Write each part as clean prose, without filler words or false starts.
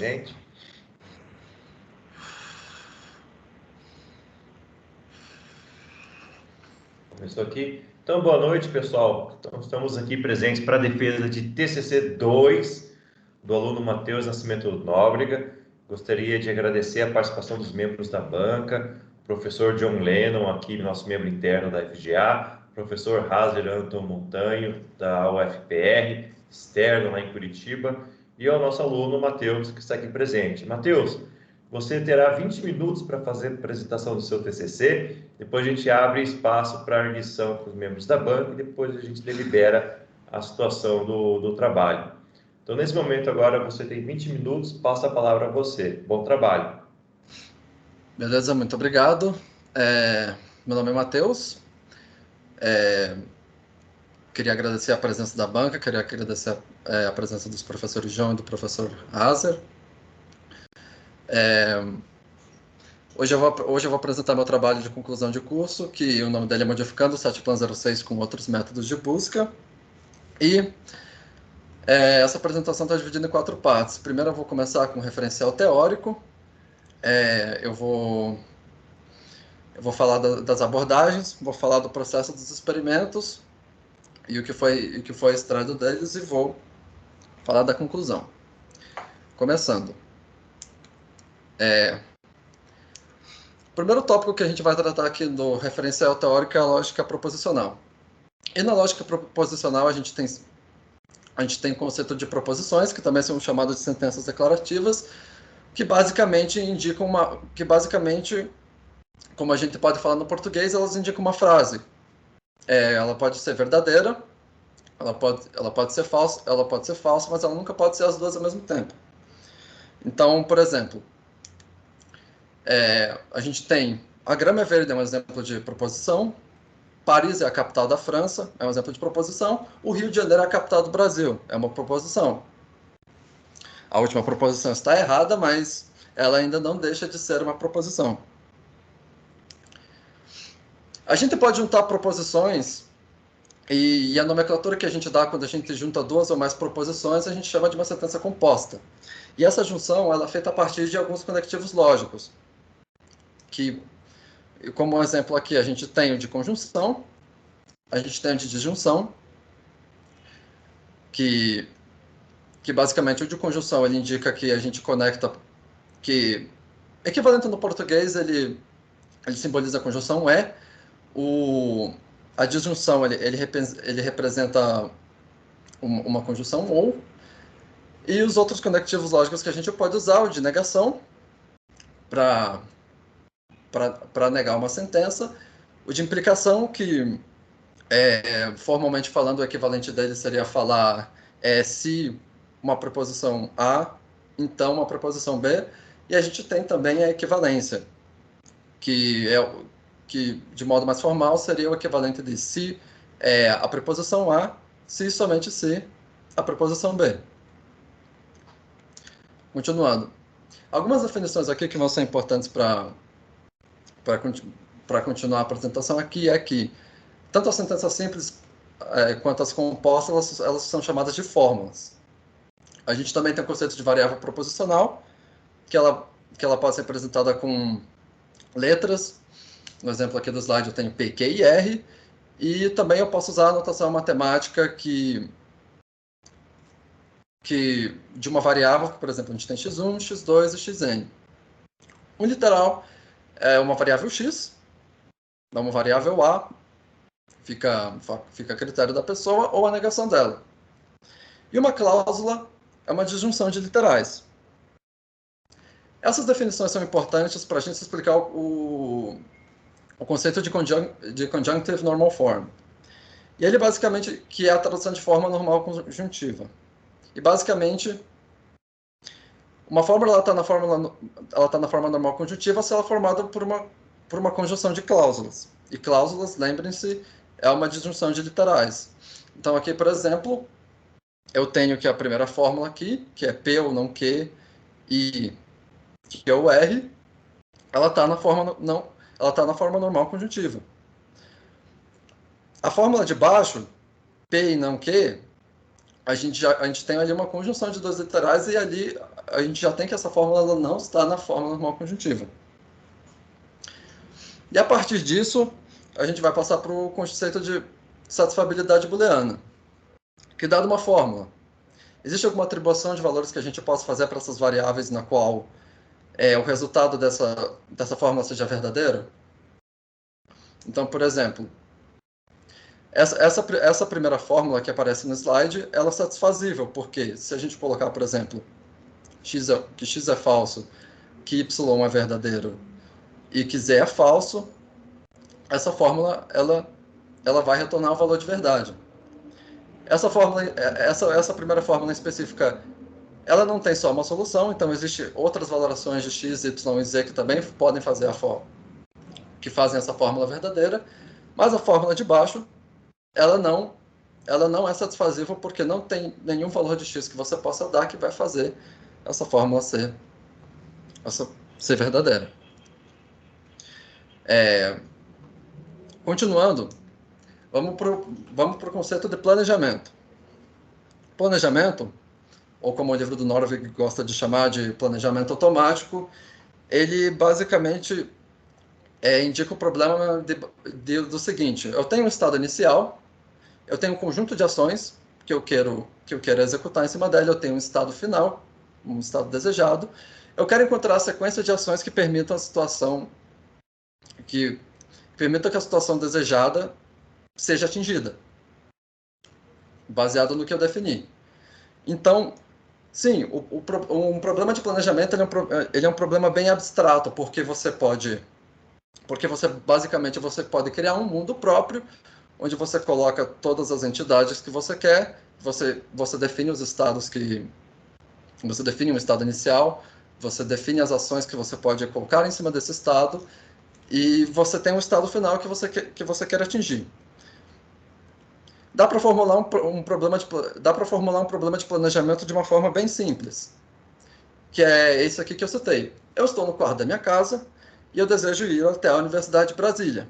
presente. Começou aqui. Então, boa noite, pessoal. Então, estamos aqui presentes para a defesa de TCC 2 do aluno Matheus Nascimento Nóbrega. Gostaria de agradecer a participação dos membros da banca, professor John Lennon, aqui nosso membro interno da FGA, professor Hazer Anton Montanho, da UFPR, externo lá em Curitiba, e ao nosso aluno Matheus, que está aqui presente. Matheus, você terá 20 minutos para fazer a apresentação do seu TCC, depois a gente abre espaço para a arguição com os membros da banca e depois a gente delibera a situação do trabalho. Então, nesse momento agora, você tem 20 minutos, passo a palavra a você. Bom trabalho. Beleza, muito obrigado. Meu nome é Matheus. Queria agradecer a presença da banca, queria agradecer a presença dos professores João e do professor Hazer. Hoje eu vou apresentar meu trabalho de conclusão de curso, que o nome dele é Modificando o CETPLAN 06 com outros métodos de busca. E essa apresentação está dividida em 4 partes. Primeiro eu vou começar com um referencial teórico. Eu vou falar das abordagens, vou falar do processo dos experimentos e o que foi extraído deles, e vou falar da conclusão. Começando. O primeiro tópico que a gente vai tratar aqui no referencial teórico é a lógica proposicional. E na lógica proposicional a gente tem o conceito de proposições, que também são chamadas de sentenças declarativas, que basicamente indicam como a gente pode falar no português, elas indicam uma frase. Ela pode ser verdadeira, ela pode ser falsa, mas ela nunca pode ser as duas ao mesmo tempo. Então, por exemplo, a gente tem a grama é verde, é um exemplo de proposição. Paris é a capital da França, é um exemplo de proposição. O Rio de Janeiro é a capital do Brasil, é uma proposição. A última proposição está errada, mas ela ainda não deixa de ser uma proposição. A gente pode juntar proposições, e a nomenclatura que a gente dá quando a gente junta 2 ou mais proposições, a gente chama de uma sentença composta. E essa junção ela é feita a partir de alguns conectivos lógicos, que, como exemplo aqui, a gente tem o de conjunção, a gente tem o de disjunção, que basicamente o de conjunção ele indica que a gente conecta, que equivalente no português ele simboliza a conjunção a disjunção ele representa uma conjunção ou, e os outros conectivos lógicos que a gente pode usar, o de negação para negar uma sentença, o de implicação, que formalmente falando o equivalente dele seria falar se uma proposição A, então uma proposição B, e a gente tem também a equivalência, que de modo mais formal seria o equivalente de se a preposição A, se somente se a preposição B. Continuando. Algumas definições aqui que vão ser importantes para continuar a apresentação aqui é que tanto as sentenças simples quanto as compostas, elas são chamadas de fórmulas. A gente também tem o conceito de variável proposicional, que ela pode ser representada com letras. No exemplo aqui do slide eu tenho P, Q e R. E também eu posso usar a notação matemática de uma variável, por exemplo, a gente tem x1, x2 e xn. Um literal é uma variável x, é uma variável a, fica a critério da pessoa ou a negação dela. E uma cláusula é uma disjunção de literais. Essas definições são importantes para a gente explicar o conceito de conjunctive normal form. E ele basicamente que é a tradução de forma normal conjuntiva. E basicamente uma fórmula ela está na forma normal conjuntiva se ela é formada por uma conjunção de cláusulas. E cláusulas, lembrem-se, é uma disjunção de literais. Então aqui, por exemplo, eu tenho que a primeira fórmula aqui, que é P ou não Q, e Q ou R, ela está na forma normal conjuntiva. A fórmula de baixo, P e não Q, a gente tem ali uma conjunção de dois literais e ali a gente já tem que essa fórmula ela não está na fórmula normal conjuntiva. E a partir disso, a gente vai passar para o conceito de satisfabilidade booleana, que dado uma fórmula, existe alguma atribuição de valores que a gente possa fazer para essas variáveis na qual o resultado dessa fórmula seja verdadeiro? Então, por exemplo, essa primeira fórmula que aparece no slide, ela é satisfazível, porque se a gente colocar, por exemplo, que x é falso, que y é verdadeiro e que z é falso, essa fórmula ela vai retornar o valor de verdade. Essa primeira fórmula específica, ela não tem só uma solução, então existem outras valorações de x, y e z que também podem fazer que fazem essa fórmula verdadeira, mas a fórmula de baixo, ela não é satisfazível porque não tem nenhum valor de x que você possa dar que vai fazer essa fórmula ser verdadeira. Continuando, vamos para o conceito de planejamento. Planejamento, ou como o livro do Norvig gosta de chamar de planejamento automático, ele basicamente indica o problema do seguinte: eu tenho um estado inicial, eu tenho um conjunto de ações que eu quero executar em cima dela, eu tenho um estado final, um estado desejado, eu quero encontrar a sequência de ações que permitam a situação que a situação desejada seja atingida, baseado no que eu defini. Então, sim, um problema de planejamento ele é um problema bem abstrato, porque basicamente você pode criar um mundo próprio, onde você coloca todas as entidades que você quer, você define os estados você define um estado inicial, você define as ações que você pode colocar em cima desse estado, e você tem um estado final que você quer atingir. Dá para formular um problema de planejamento de uma forma bem simples, que é esse aqui que eu citei. Eu estou no quarto da minha casa e eu desejo ir até a Universidade de Brasília.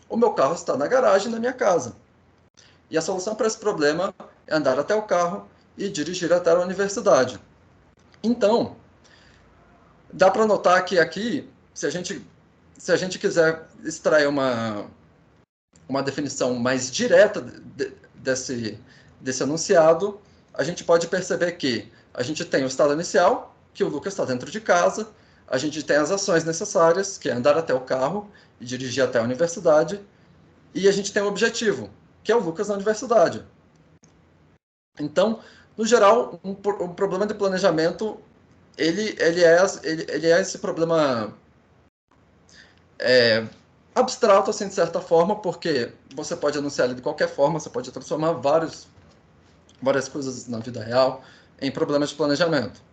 O meu carro está na garagem da minha casa. E a solução para esse problema é andar até o carro e dirigir até a universidade. Então, dá para notar que aqui, se a gente quiser extrair uma definição mais direta desse enunciado, a gente pode perceber que a gente tem o estado inicial, que o Lucas está dentro de casa, a gente tem as ações necessárias, que é andar até o carro e dirigir até a universidade, e a gente tem o objetivo, que é o Lucas na universidade. Então, no geral, um problema de planejamento, ele é esse problema abstrato, assim, de certa forma, porque você pode anunciar ele de qualquer forma, você pode transformar várias coisas na vida real em problemas de planejamento.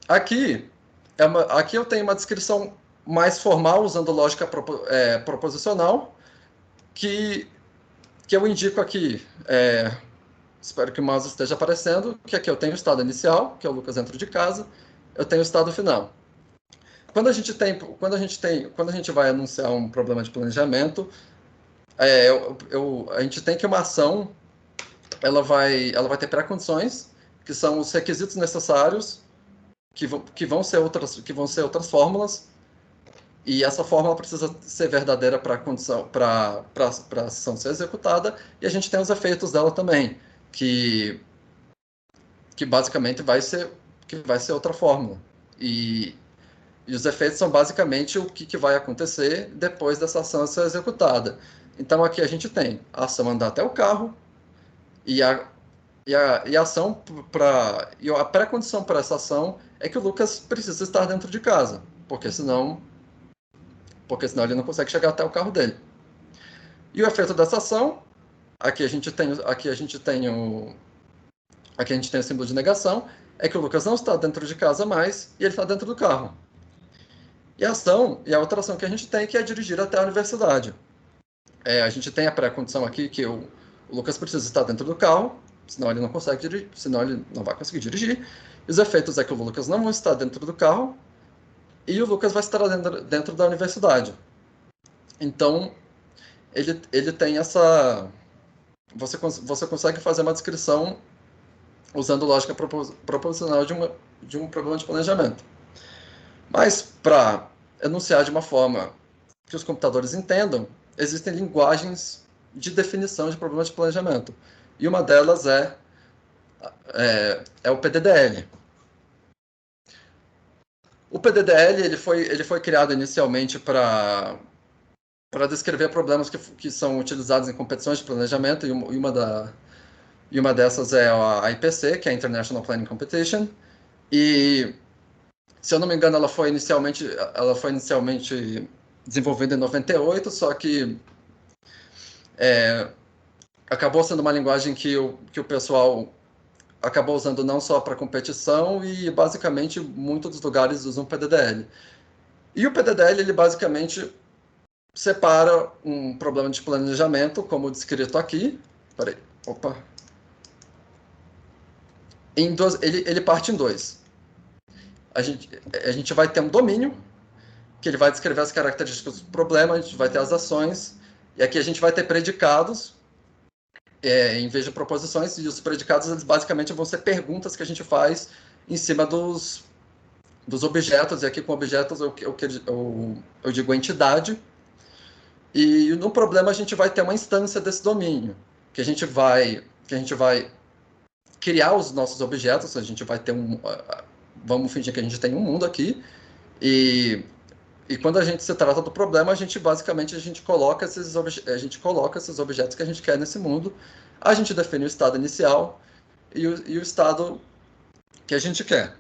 Aqui eu tenho uma descrição mais formal, usando lógica proposicional, que eu indico aqui. Espero que o mouse esteja aparecendo, que aqui eu tenho o estado inicial, que é o Lucas dentro de casa, eu tenho o estado final. Quando a gente vai anunciar um problema de planejamento, a gente tem que uma ação ela vai ter pré-condições, que são os requisitos necessários, que vão ser outras fórmulas, e essa fórmula precisa ser verdadeira para a ação ser executada, e a gente tem os efeitos dela também, que basicamente vai ser outra fórmula. E os efeitos são basicamente o que vai acontecer depois dessa ação ser executada. Então aqui a gente tem a ação andar até o carro, e a ação a pré-condição para essa ação é que o Lucas precisa estar dentro de casa, porque senão ele não consegue chegar até o carro dele. E o efeito dessa ação, aqui a gente tem o símbolo de negação, é que o Lucas não está dentro de casa mais e ele está dentro do carro. E a outra ação que a gente tem, que é dirigir até a universidade. A gente tem a pré-condição aqui que o Lucas precisa estar dentro do carro, senão ele não consegue dirigir, senão ele não vai conseguir dirigir. E os efeitos é que o Lucas não vai estar dentro do carro e o Lucas vai estar dentro da universidade. Então, ele tem você consegue fazer uma descrição usando lógica proposicional de um problema de planejamento. Mas, para enunciar de uma forma que os computadores entendam, existem linguagens de definição de problemas de planejamento. E uma delas é o PDDL. O PDDL ele foi criado inicialmente para descrever problemas que são utilizados em competições de planejamento, e uma dessas é a IPC, que é a International Planning Competition, e, se eu não me engano, ela foi inicialmente desenvolvida em 98, só que acabou sendo uma linguagem que o pessoal acabou usando não só para competição, e basicamente muitos dos lugares usam PDDL. E o PDDL, ele basicamente separa um problema de planejamento, como descrito aqui. Peraí, opa. Ele parte em dois. A gente vai ter um domínio, que ele vai descrever as características do problema, a gente vai ter as ações, e aqui a gente vai ter predicados, em vez de proposições, e os predicados, eles basicamente vão ser perguntas que a gente faz em cima dos objetos, e aqui com objetos eu digo entidade, e no problema a gente vai ter uma instância desse domínio, que a gente vai criar os nossos objetos, a gente vai ter vamos fingir que a gente tem um mundo aqui, e quando a gente se trata do problema, a gente basicamente coloca esses objetos que a gente quer nesse mundo, a gente define o estado inicial e o estado que a gente quer.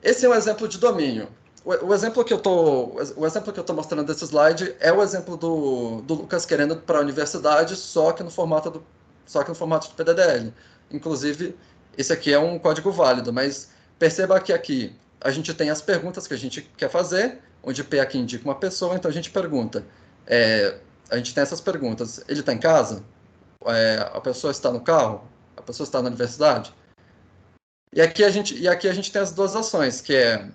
Esse é um exemplo de domínio. O exemplo que eu estou mostrando desse slide é o exemplo do Lucas querendo ir para a universidade, só que no formato de PDDL. Inclusive, esse aqui é um código válido, mas perceba que aqui a gente tem as perguntas que a gente quer fazer, onde P aqui indica uma pessoa, então a gente pergunta. A gente tem essas perguntas. Ele está em casa? A pessoa está no carro? A pessoa está na universidade? E aqui a gente tem as duas ações, que é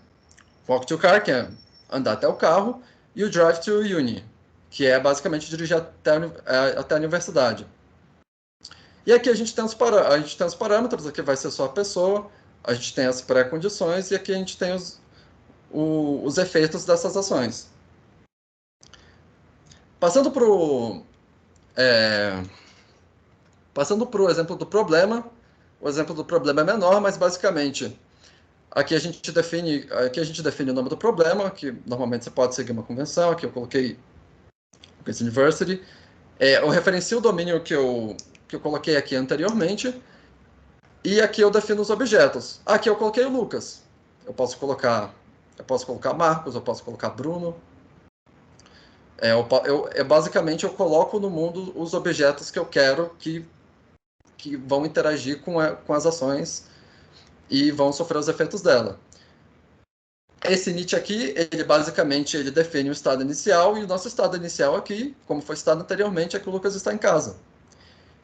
walk to car, que é andar até o carro, e o drive to uni, que é basicamente dirigir até a universidade. E aqui a gente tem os parâmetros, aqui vai ser só a pessoa, a gente tem as pré-condições, e aqui a gente tem os efeitos dessas ações. Passando para o exemplo do problema, o exemplo do problema é menor, mas basicamente aqui a gente define o nome do problema, que normalmente você pode seguir uma convenção. Aqui eu coloquei Lucas University. Eu referencio o domínio que eu coloquei aqui anteriormente, e aqui eu defino os objetos. Aqui eu coloquei o Lucas. Eu posso colocar Marcos, eu posso colocar Bruno. Basicamente eu coloco no mundo os objetos que eu quero que vão interagir com as ações e vão sofrer os efeitos dela. Esse init aqui, ele basicamente define o estado inicial, e o nosso estado inicial aqui, como foi citado anteriormente, é que o Lucas está em casa.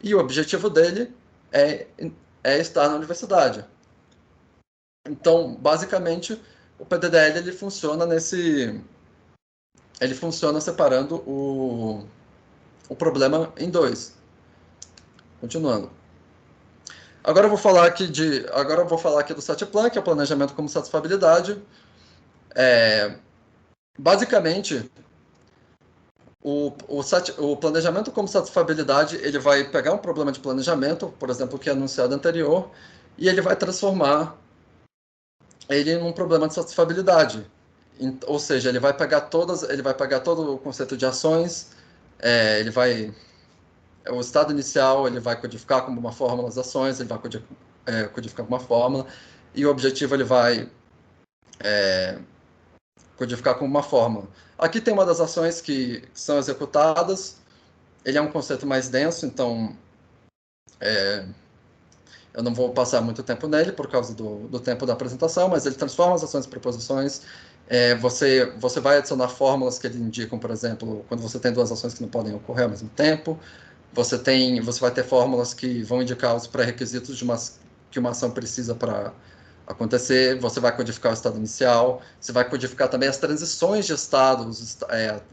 E o objetivo dele é estar na universidade. Então, basicamente, o PDDL ele funciona separando o problema em dois. Continuando. Agora eu vou falar aqui do SATPLAN, que é o planejamento como satisfabilidade. Basicamente, o planejamento como satisfabilidade, ele vai pegar um problema de planejamento, por exemplo, que é anunciado anterior, e ele vai transformar ele num problema de satisfabilidade. Ou seja, ele vai pegar todo o conceito de ações, o estado inicial ele vai codificar como uma fórmula as ações, ele vai codificar como uma fórmula, e o objetivo ele vai codificar como uma fórmula. Aqui tem uma das ações que são executadas. Ele é um conceito mais denso, então eu não vou passar muito tempo nele por causa do tempo da apresentação, mas ele transforma as ações em proposições. Você vai adicionar fórmulas que ele indicam, por exemplo, quando você tem duas ações que não podem ocorrer ao mesmo tempo. Você vai ter fórmulas que vão indicar os pré-requisitos que uma ação precisa para acontecer. Você vai codificar o estado inicial, você vai codificar também as transições de estados,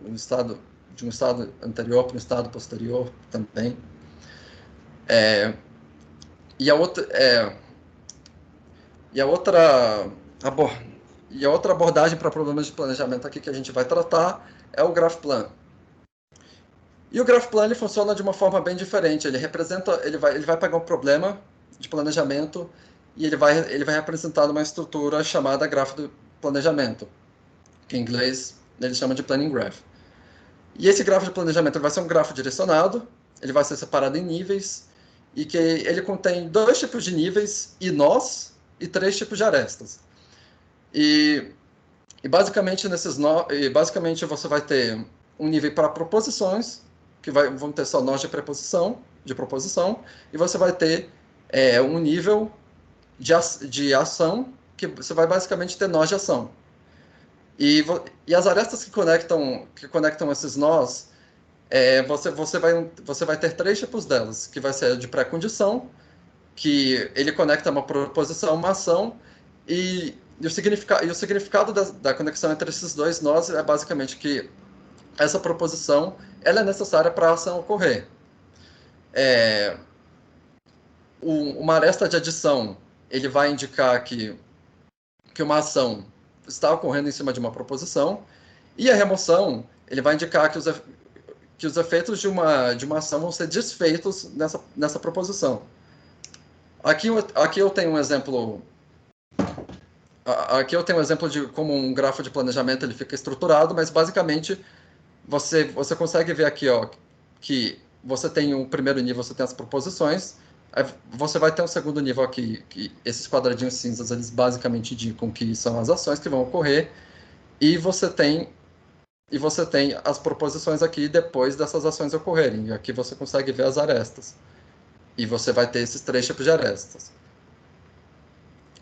o estado de um estado anterior para um estado posterior também. E a outra abordagem para problemas de planejamento aqui que a gente vai tratar é o GraphPlan. E o GraphPlan ele funciona de uma forma bem diferente. Ele vai pegar um problema de planejamento e ele vai representar uma estrutura chamada grafo do planejamento, que em inglês ele chama de Planning Graph. E esse grafo de planejamento ele vai ser um grafo direcionado, ele vai ser separado em níveis, e que ele contém 2 tipos de níveis e nós, e 3 tipos de arestas. E basicamente basicamente você vai ter um nível para proposições, que vão ter só nós de proposição, e você vai ter um nível de ação, que você vai basicamente ter nós de ação. E as arestas que conectam esses nós, você vai ter 3 tipos delas, que vai ser de pré-condição, que ele conecta uma proposição, uma ação, e o significado da conexão entre esses 2 nós é basicamente que essa proposição ela é necessária para a ação ocorrer. Uma aresta de adição, ele vai indicar que uma ação está ocorrendo em cima de uma proposição, e a remoção, ele vai indicar que os efeitos de uma ação vão ser desfeitos nessa proposição. Aqui eu tenho um exemplo. Aqui eu tenho um exemplo de como um grafo de planejamento ele fica estruturado, mas basicamente você consegue ver aqui, ó, que você tem o primeiro nível, você tem as proposições, aí você vai ter um segundo nível aqui, que esses quadradinhos cinzas, eles basicamente indicam que são as ações que vão ocorrer, e você tem as proposições aqui depois dessas ações ocorrerem, e aqui você consegue ver as arestas. E você vai ter esses 3 tipos de arestas.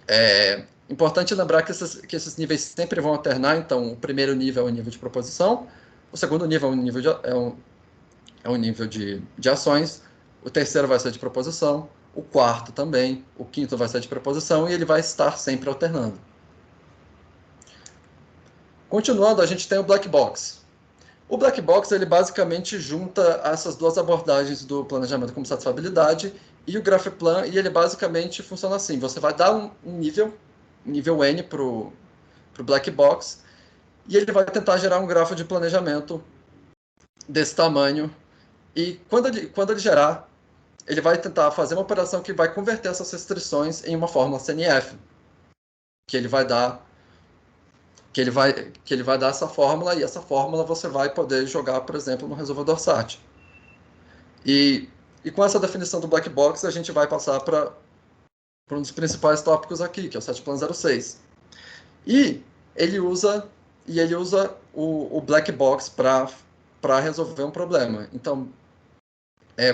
É importante lembrar que esses níveis sempre vão alternar, então o primeiro nível é o nível de proposição, o segundo nível é um nível de ações, o terceiro vai ser de proposição, o quarto também, o quinto vai ser de proposição, e ele vai estar sempre alternando. Continuando, a gente tem o Black Box. O Black Box ele basicamente junta essas 2 abordagens do planejamento como satisfabilidade e o GraphPlan, e ele basicamente funciona assim: você vai dar um nível N para o Black Box, e ele vai tentar gerar um grafo de planejamento desse tamanho, e quando ele gerar, ele vai tentar fazer uma operação que vai converter essas restrições em uma fórmula CNF, que ele vai dar essa fórmula, e essa fórmula você vai poder jogar, por exemplo, no resolvedor SAT. E com essa definição do Black Box, a gente vai passar para um dos principais tópicos aqui, que é o SATPlan 06. E ele usa o Black Box para resolver um problema. Então,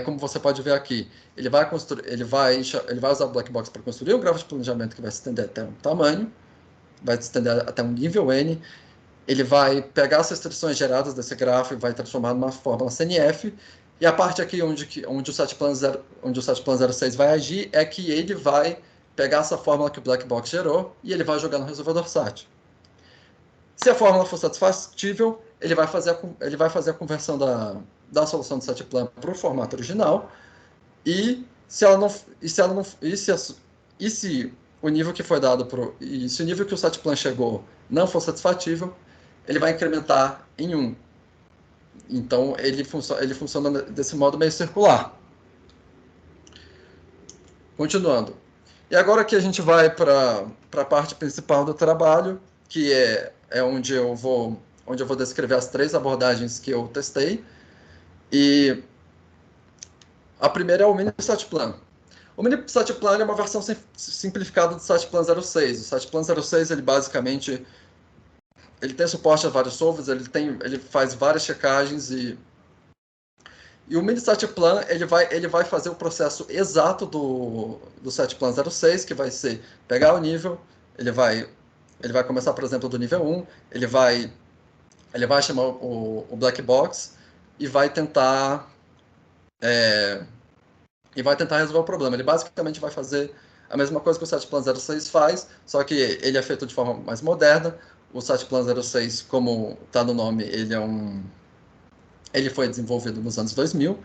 como você pode ver aqui, ele vai usar o Black Box para construir um grafo de planejamento que vai se estender até um tamanho, vai se estender até um nível N. Ele vai pegar as restrições geradas desse grafo e vai transformar numa fórmula CNF. E a parte aqui onde o SATPlan 06 vai agir é que ele vai pegar essa fórmula que o Black Box gerou e ele vai jogar no resolvedor SAT. Se a fórmula for satisfatível, ele vai fazer a conversão da solução do SATPlan para o formato original. E se o nível que foi dado se o nível que o SATPlan chegou não for satisfatível, ele vai incrementar em 1. Então, ele funciona desse modo meio circular. Continuando. E agora que a gente vai para a parte principal do trabalho, que é onde eu vou descrever as 3 abordagens que eu testei. E a primeira é o Mini SATPlan. O Mini SATPlan é uma versão simplificada do SATPlan 06. O SATPlan 06, ele basicamente tem suporte a vários solvers, ele faz várias checagens, e o Mini SATPlan ele vai fazer o processo exato do SATPlan 06, que vai ser pegar o nível, ele vai começar, por exemplo, do nível 1, ele vai chamar o Black Box e vai tentar resolver o problema. Ele basicamente vai fazer a mesma coisa que o SATPlan 06 faz, só que ele é feito de forma mais moderna. O SATPlan 06, como está no nome, ele é um Ele foi desenvolvido nos anos 2000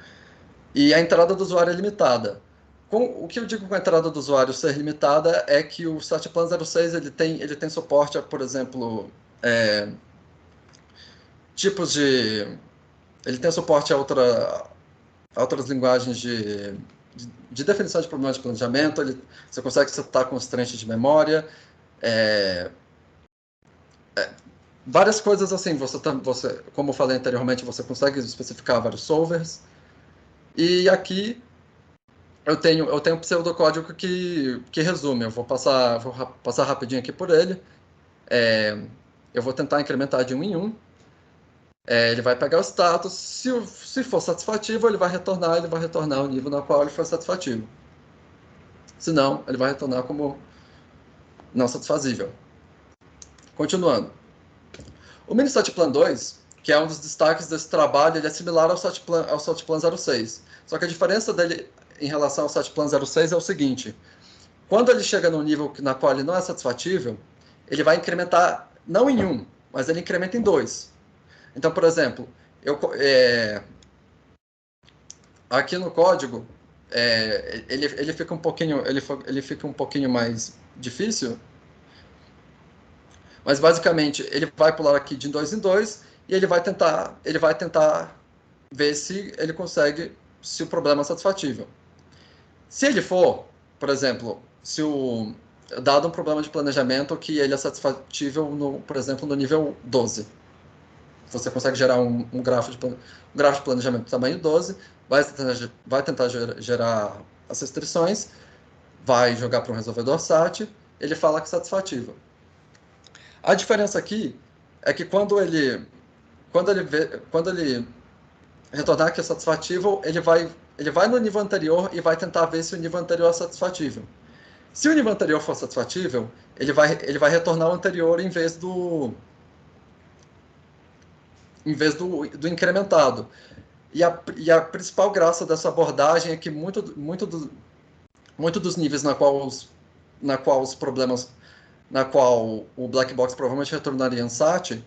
e a entrada do usuário é limitada. O que eu digo com a entrada do usuário ser limitada é que o SATPlan 06 ele tem suporte a, por exemplo, tipos de... Ele tem suporte a outras linguagens de definição de problemas de planejamento, você consegue setar constraints de memória, várias coisas assim. Você, como eu falei anteriormente, você consegue especificar vários solvers. E aqui eu tenho um pseudocódigo que resume. Eu vou passar rapidinho aqui por ele. Eu vou tentar incrementar de 1 em 1. Ele vai pegar o status. Se for satisfativo, ele vai retornar o nível no qual ele foi satisfativo. Se não, ele vai retornar como não satisfazível. Continuando. O mini SATPlan 2, que é um dos destaques desse trabalho, ele é similar ao SATPlan 06. Só que a diferença dele em relação ao SATPlan 06 é o seguinte: quando ele chega num nível na qual ele não é satisfatível, ele vai incrementar não em 1, mas ele incrementa em 2. Então, por exemplo, aqui no código, ele fica um pouquinho mais difícil, mas basicamente ele vai pular aqui de 2 em 2 e ele vai tentar ver se ele consegue, se o problema é satisfatível. Se ele for, por exemplo, dado um problema de planejamento que ele é satisfatível, por exemplo, no nível 12, você consegue gerar um grafo de planejamento tamanho 12, vai tentar gerar as restrições, vai jogar para um resolvedor SAT, ele fala que é satisfatível. A diferença aqui é que quando ele retornar que é satisfatível, ele vai no nível anterior e vai tentar ver se o nível anterior é satisfatível. Se o nível anterior for satisfatível, ele vai retornar o anterior em vez do incrementado. E a principal graça dessa abordagem é que muito dos níveis na qual os problemas, na qual o black box provavelmente retornaria em SAT,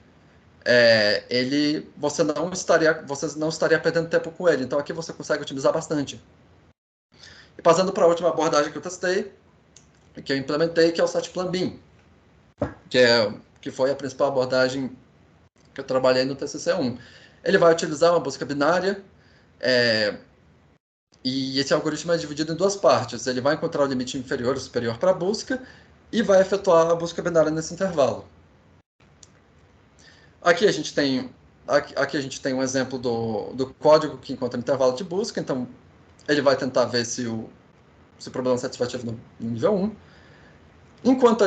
você não estaria perdendo tempo com ele. Então aqui você consegue otimizar bastante. E passando para a última abordagem que eu testei, que eu implementei, que é o SATPlan BIM, que foi a principal abordagem que eu trabalhei no TCC1. Ele vai utilizar uma busca binária, e esse algoritmo é dividido em duas partes. Ele vai encontrar o limite inferior e superior para a busca e vai efetuar a busca binária nesse intervalo. Aqui a gente tem um exemplo do código que encontra o intervalo de busca. Então, ele vai tentar ver se o problema é satisfativo no nível 1. Enquanto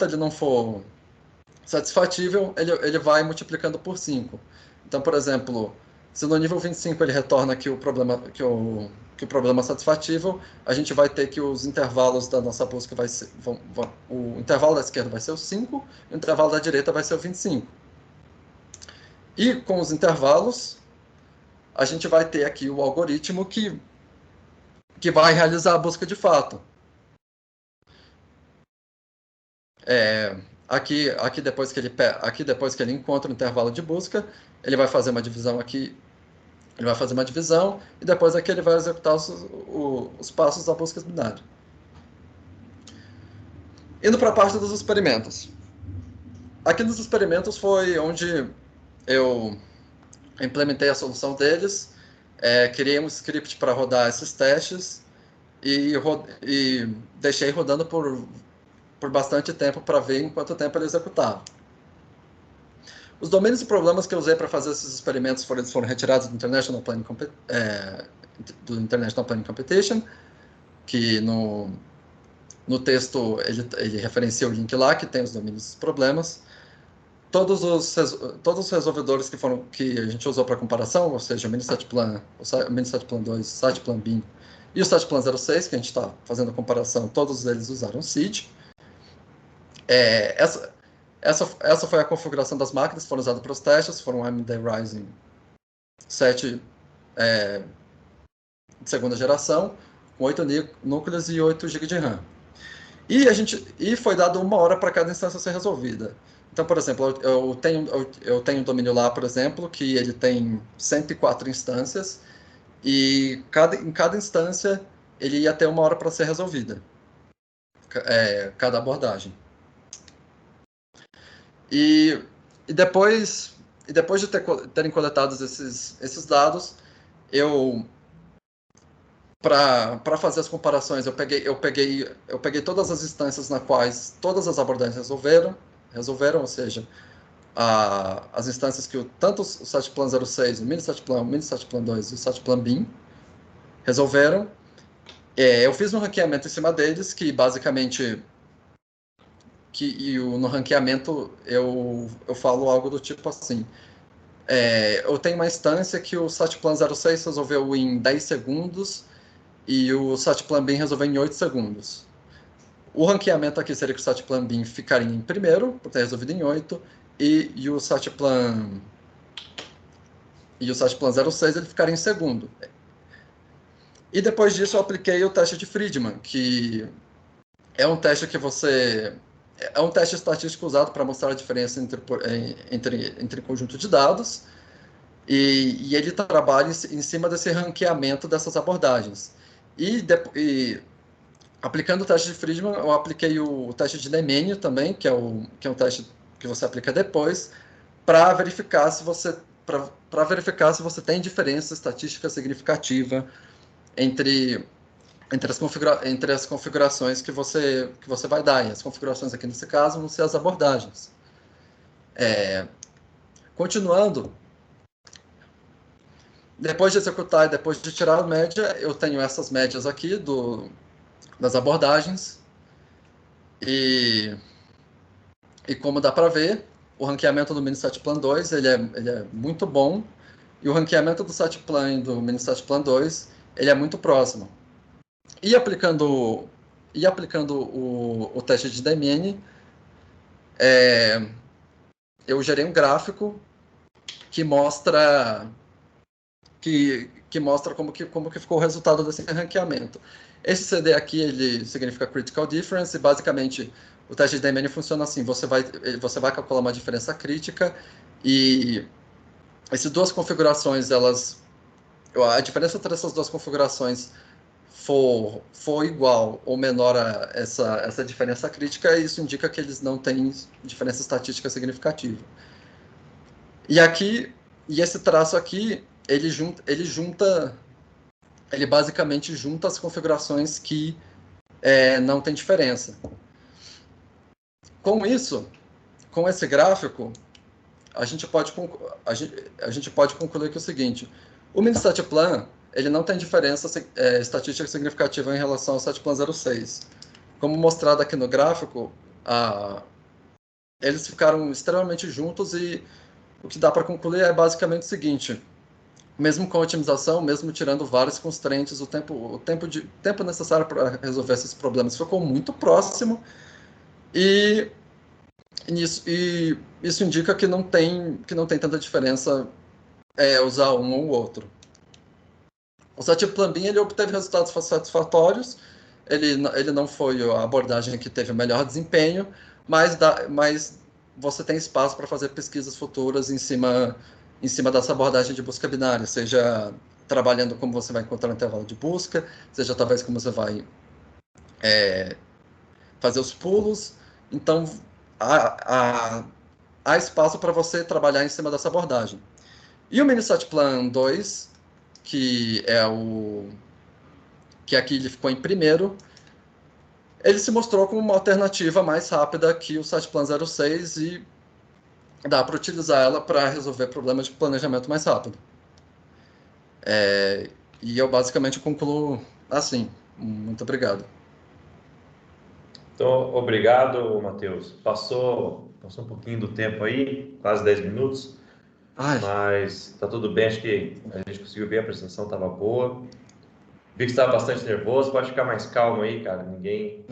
ele não for satisfatível, ele vai multiplicando por 5. Então, por exemplo, se no nível 25 ele retorna que o problema é satisfatível, a gente vai ter que os intervalos da nossa busca o intervalo da esquerda vai ser o 5 e o intervalo da direita vai ser o 25. E com os intervalos, a gente vai ter aqui o algoritmo que vai realizar a busca de fato. Aqui depois que ele encontra o intervalo de busca, ele vai fazer uma divisão aqui, e depois aqui ele vai executar os passos da busca binária. Indo para a parte dos experimentos. Aqui nos experimentos foi onde eu implementei a solução deles, criei um script para rodar esses testes e deixei rodando por bastante tempo para ver em quanto tempo ele executava. Os domínios e problemas que eu usei para fazer esses experimentos foram retirados do International Planning Competition, que no texto ele referencia o link lá, que tem os domínios e problemas. Todos os resolvedores que a gente usou para comparação, ou seja, o MiniStatPlan, o MiniStatPlan 2, o SATPlan BIM e o SATPlan 06, que a gente está fazendo a comparação, todos eles usaram SID. Essa foi a configuração das máquinas que foram usadas para os testes, foram AMD Ryzen 7 de segunda geração, com 8 núcleos e 8 GB de RAM. E foi dado 1 hora para cada instância ser resolvida. Então, por exemplo, eu tenho um domínio lá, por exemplo, que ele tem 104 instâncias, e em cada instância ele ia ter 1 hora para ser resolvida, cada abordagem. E, e depois, de terem coletado esses dados, eu para fazer as comparações, eu peguei todas as instâncias na quais todas as abordagens resolveram, ou seja, as instâncias que tanto o SATPlan 06, o mini SATPlan 2 e o SATPlan BIM resolveram. Eu fiz um ranqueamento em cima deles, que basicamente no ranqueamento eu falo algo do tipo assim: eu tenho uma instância que o SATPlan 06 resolveu em 10 segundos e o SATPlan BIM resolveu em 8 segundos. O ranqueamento aqui seria que o SATPlan BIM ficaria em primeiro, por ter resolvido em 8, e o SATPlan 06 ele ficaria em segundo. E depois disso eu apliquei o teste de Friedman, que é um teste é um teste estatístico usado para mostrar a diferença entre conjunto de dados, e ele trabalha em cima desse ranqueamento dessas abordagens. E aplicando o teste de Friedman, eu apliquei o teste de Nemenia também, que é um teste que você aplica depois, para verificar se você tem diferença estatística significativa entre entre as configurações que você vai dar. E as configurações aqui nesse caso vão ser as abordagens. Continuando, depois de executar e depois de tirar a média, eu tenho essas médias aqui das abordagens. E como dá para ver, o ranqueamento do MiniSatPlan 2 ele é muito bom, e o ranqueamento do SATPlan e do MiniSatPlan 2 ele é muito próximo. E aplicando o teste de DMN, eu gerei um gráfico que mostra como que ficou o resultado desse ranqueamento. Esse CD aqui ele significa Critical Difference, e basicamente o teste de DMN funciona assim: você vai calcular uma diferença crítica, e essas duas configurações, a diferença entre essas duas configurações for igual ou menor a essa diferença crítica, isso indica que eles não têm diferença estatística significativa. E esse traço aqui, ele basicamente junta as configurações que não tem diferença. Com isso, com esse gráfico, a gente pode concluir que é o seguinte: o MiniSatPlan ele não tem diferença estatística significativa em relação ao SATPlan 06. Como mostrado aqui no gráfico, eles ficaram extremamente juntos, e o que dá para concluir é basicamente o seguinte: mesmo com a otimização, mesmo tirando vários constraints, o tempo necessário para resolver esses problemas ficou muito próximo, e isso indica que não tem tanta diferença usar um ou outro. O SATPlan BIM ele obteve resultados satisfatórios. Ele não foi a abordagem que teve o melhor desempenho, mas você tem espaço para fazer pesquisas futuras em cima dessa abordagem de busca binária, seja trabalhando como você vai encontrar o intervalo de busca, seja talvez como você vai fazer os pulos. Então, há espaço para você trabalhar em cima dessa abordagem. E o MiniSatPlan 2, que aqui ele ficou em primeiro, ele se mostrou como uma alternativa mais rápida que o SATPlan 06, e dá para utilizar ela para resolver problemas de planejamento mais rápido. E eu basicamente concluo assim. Muito obrigado. Então, obrigado, Matheus. Passou um pouquinho do tempo aí, quase 10 minutos, mas tá tudo bem, acho que a gente conseguiu ver, a apresentação estava boa. Vi que você estava bastante nervoso, pode ficar mais calmo aí, cara. Ninguém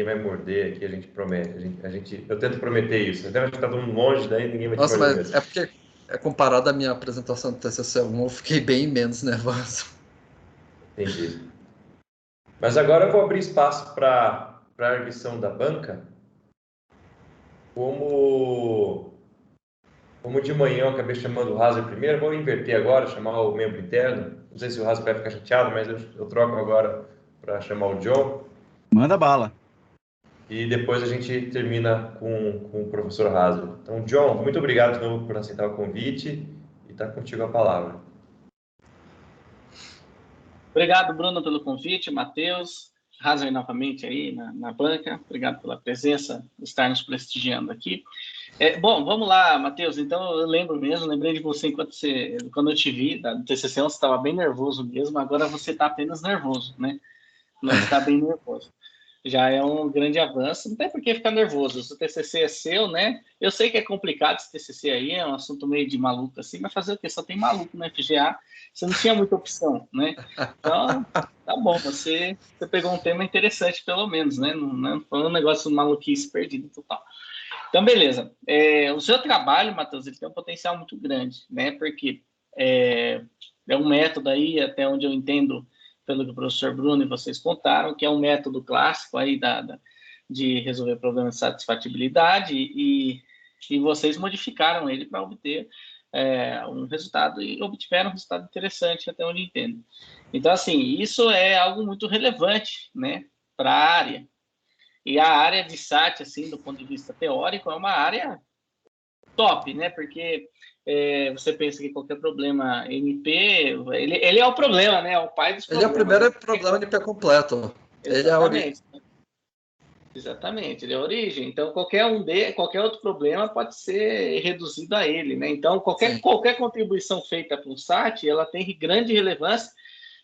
vai morder aqui, a gente promete. Eu tento prometer isso. Até vai ficar todo mundo longe, daí ninguém vai te morder mas mesmo. é porque, comparado à minha apresentação do TCC1, eu fiquei bem menos nervoso. Entendi. Mas agora eu vou abrir espaço para a arguição da banca. Como de manhã eu acabei chamando o Razer primeiro, vou inverter agora, chamar o membro interno. Não sei se o Razer vai ficar chateado, mas eu troco agora para chamar o John. Manda bala. E depois a gente termina com o professor Razer. Então, John, muito obrigado de novo por aceitar o convite e está contigo a palavra. Obrigado, Bruno, pelo convite, Matheus, Razer novamente aí na banca. Obrigado pela presença, estar nos prestigiando aqui. Bom, vamos lá, Matheus. Então, eu lembrei de você quando eu te vi, do TCC, você estava bem nervoso mesmo, agora você está apenas nervoso, né? Não está bem nervoso. Já é um grande avanço, não tem por que ficar nervoso. Se o TCC é seu, né? Eu sei que é complicado esse TCC aí, é um assunto meio de maluco assim, mas fazer o quê? Só tem maluco no FGA, você não tinha muita opção, né? Então, tá bom, você pegou um tema interessante, pelo menos, né? Não foi um negócio maluquice perdido total. Então, beleza. O seu trabalho, Matheus, ele tem um potencial muito grande, né? Porque é um método aí, até onde eu entendo, pelo que o professor Bruno e vocês contaram, que é um método clássico aí de resolver problemas de satisfatibilidade e vocês modificaram ele para obter um resultado e obtiveram um resultado interessante, até onde entendo. Então, assim, isso é algo muito relevante, né, para a área. E a área de SAT, assim, do ponto de vista teórico, é uma área top, né, porque você pensa que qualquer problema NP, ele é o problema, né? É o pai dos problemas. Ele é o primeiro problema NP completo. Exatamente. Exatamente, ele é a origem. Então, qualquer outro problema pode ser reduzido a ele, né? Então, qualquer contribuição feita para o SAT, ela tem grande relevância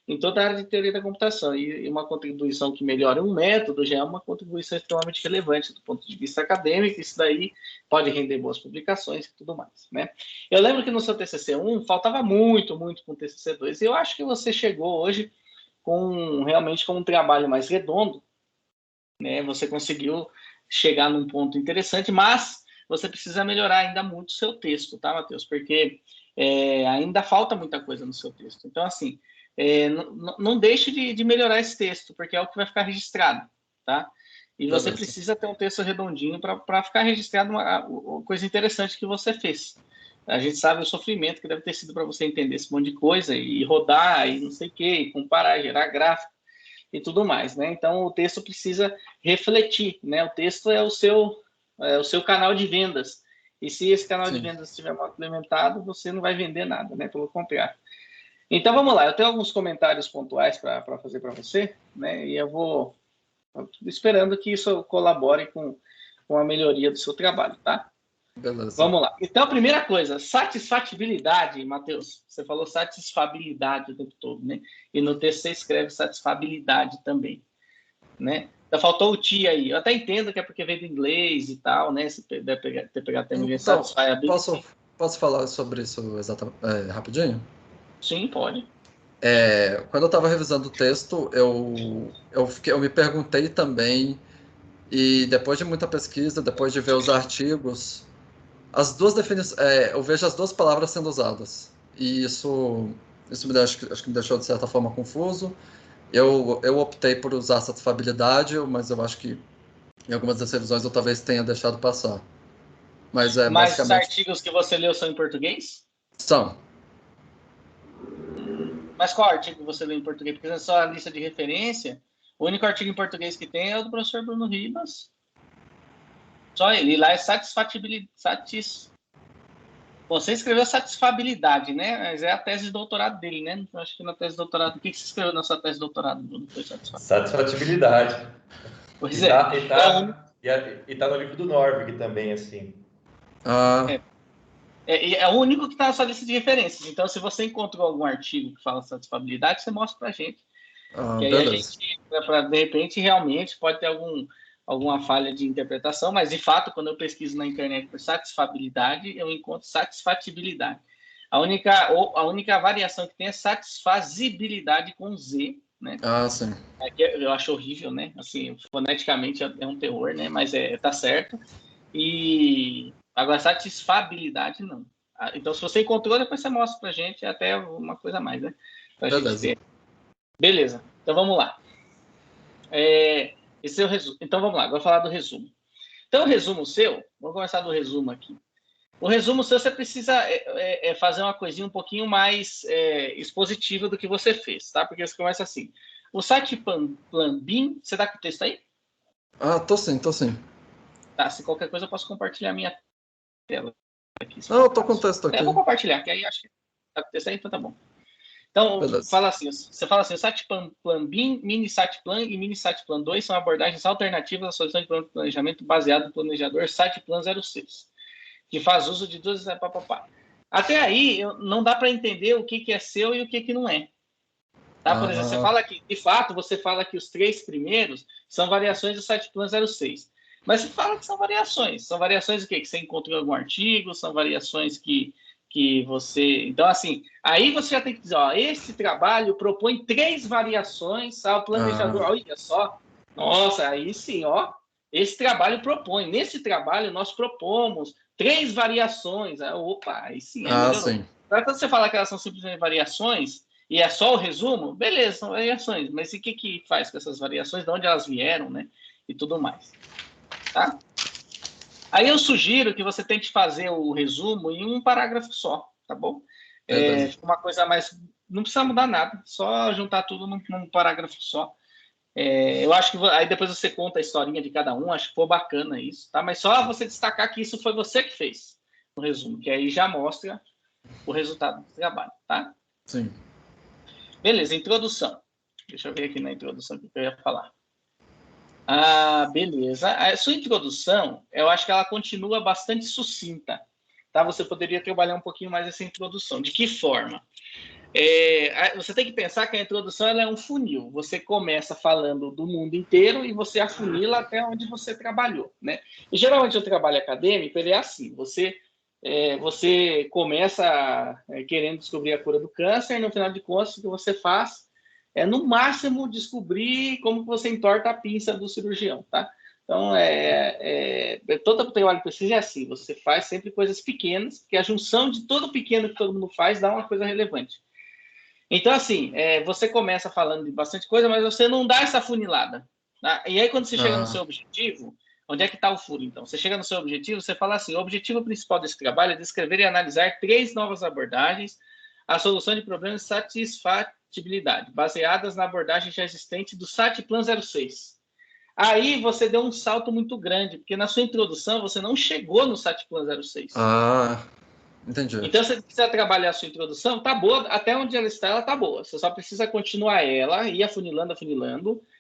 em toda a área de teoria da computação. E uma contribuição que melhora um método já é uma contribuição extremamente relevante do ponto de vista acadêmico. Isso daí pode render boas publicações e tudo mais, né? Eu lembro que no seu TCC-1 faltava muito com o TCC-2. E eu acho que você chegou hoje realmente com um trabalho mais redondo, né? Você conseguiu chegar num ponto interessante, mas você precisa melhorar ainda muito o seu texto, tá, Matheus? Porque ainda falta muita coisa no seu texto. Então, assim, não deixe de melhorar esse texto, porque é o que vai ficar registrado, tá? E você precisa ter um texto redondinho para ficar registrado uma coisa interessante que você fez. A gente sabe o sofrimento que deve ter sido para você entender esse monte de coisa e rodar e não sei o quê, e comparar, gerar gráfico e tudo mais, né? Então, o texto precisa refletir, né? O texto é o seu canal de vendas. E se esse canal de vendas estiver mal implementado, você não vai vender nada, né? Pelo contrário. Então, vamos lá. Eu tenho alguns comentários pontuais para fazer para você, né? E eu esperando que isso colabore com a melhoria do seu trabalho, tá? Beleza. Vamos lá. Então, a primeira coisa, satisfatibilidade, Matheus. Você falou satisfabilidade o tempo todo, né? E no texto você escreve satisfabilidade também, né? Então, faltou o T aí. Eu até entendo que é porque veio do inglês e tal, né? Você deve ter pegado termo de satisfability. Posso falar sobre isso exatamente, rapidinho? Sim, pode. Quando eu estava revisando o texto, eu me perguntei também, e depois de muita pesquisa, depois de ver os artigos, as duas definições, eu vejo as duas palavras sendo usadas. E isso acho que me deixou, de certa forma, confuso. Eu optei por usar satisfabilidade, mas eu acho que em algumas das revisões eu talvez tenha deixado passar. Mas basicamente... os artigos que você leu são em português? São. Mas qual artigo que você leu em português? Porque é só a lista de referência. O único artigo em português que tem é o do professor Bruno Ribas. Só ele. E lá é satisfatibilidade. Você escreveu satisfabilidade, né? Mas é a tese de doutorado dele, né? Eu acho que na tese de doutorado... O que você escreveu na sua tese de doutorado, Bruno? Foi Satisfatibilidade. Pois E tá no livro do Norvig também, assim. É o único que está na sua lista de referências. Então, se você encontrou algum artigo que fala satisfabilidade, você mostra para a gente. Que aí beleza. a gente, de repente, realmente pode ter alguma falha de interpretação, mas, de fato, quando eu pesquiso na internet por satisfabilidade, eu encontro satisfatibilidade. A única variação que tem é satisfazibilidade com Z, né? Sim. Eu acho horrível, né? Assim, foneticamente é um terror, né? Mas tá certo. E agora, satisfabilidade, não. Então, se você encontrou, depois você mostra pra gente até uma coisa a mais, né? Pra gente ter. Beleza. Então, vamos lá. Esse é o resumo. Então, vamos lá. Agora falar do resumo. Então, o resumo seu, vamos começar do resumo aqui. O resumo seu, você precisa fazer uma coisinha um pouquinho mais expositiva do que você fez, tá? Porque você começa assim. O site Planbin, você tá com o texto aí? Ah, tô sim. Tá, se qualquer coisa eu posso compartilhar minha tela aqui. Não, eu tô com o texto aqui. Eu vou compartilhar, que aí acho que tá com o texto aí, então tá bom. Então, Beleza. você fala assim, o site Planbin, mini site Plan e mini site Plan 2 são abordagens alternativas à solução de plano de planejamento baseado no planejador site Plan 06, que faz uso de duas... Até aí, não dá para entender o que é seu e o que não é. Tá? Por exemplo, você fala que, de fato, você fala que os 3 primeiros são variações do site Plan 06. Mas você fala que são variações. São variações o quê? Que você encontrou em algum artigo, são variações que você... Então, assim, aí você já tem que dizer, ó, esse trabalho propõe 3 variações ao planejador. Olha só. Nossa, aí sim, ó. Esse trabalho propõe. Nesse trabalho, nós propomos 3 variações. Opa, aí sim. Sim. Quando você fala que elas são simplesmente variações, e é só o resumo, beleza, são variações. Mas o que faz com essas variações? De onde elas vieram, né? E tudo mais. Tá? Aí eu sugiro que você tente fazer o resumo em um parágrafo só, tá bom? Uma coisa mais... Não precisa mudar nada, só juntar tudo num parágrafo só. Eu acho que aí depois você conta a historinha de cada um, acho que foi bacana isso, tá? Mas só você destacar que isso foi você que fez no resumo, que aí já mostra o resultado do trabalho, tá? Sim. Beleza, introdução. Deixa eu ver aqui na introdução o que eu ia falar. Beleza. A sua introdução, eu acho que ela continua bastante sucinta, tá? Você poderia trabalhar um pouquinho mais essa introdução. De que forma? Você tem que pensar que a introdução ela é um funil. Você começa falando do mundo inteiro e você afunila até onde você trabalhou, né? E geralmente o trabalho acadêmico ele é assim. Você começa querendo descobrir a cura do câncer e no final de contas o que você faz no máximo descobrir como que você entorta a pinça do cirurgião, tá? Então, todo trabalho precisa assim. Você faz sempre coisas pequenas, porque a junção de todo pequeno que todo mundo faz dá uma coisa relevante. Então, assim, você começa falando de bastante coisa, mas você não dá essa funilada. Tá? E aí, quando você chega no seu objetivo, onde é que está o furo, então? Você chega no seu objetivo, você fala assim, o objetivo principal desse trabalho é descrever e analisar 3 novas abordagens à solução de problemas de satisfatibilidade, baseadas na abordagem já existente do SAT Plan 06. Aí você deu um salto muito grande, porque na sua introdução você não chegou no SAT Plan 06. Entendi. Então, você precisa trabalhar a sua introdução, tá boa, até onde ela está, ela tá boa. Você só precisa continuar ela, ir afunilando,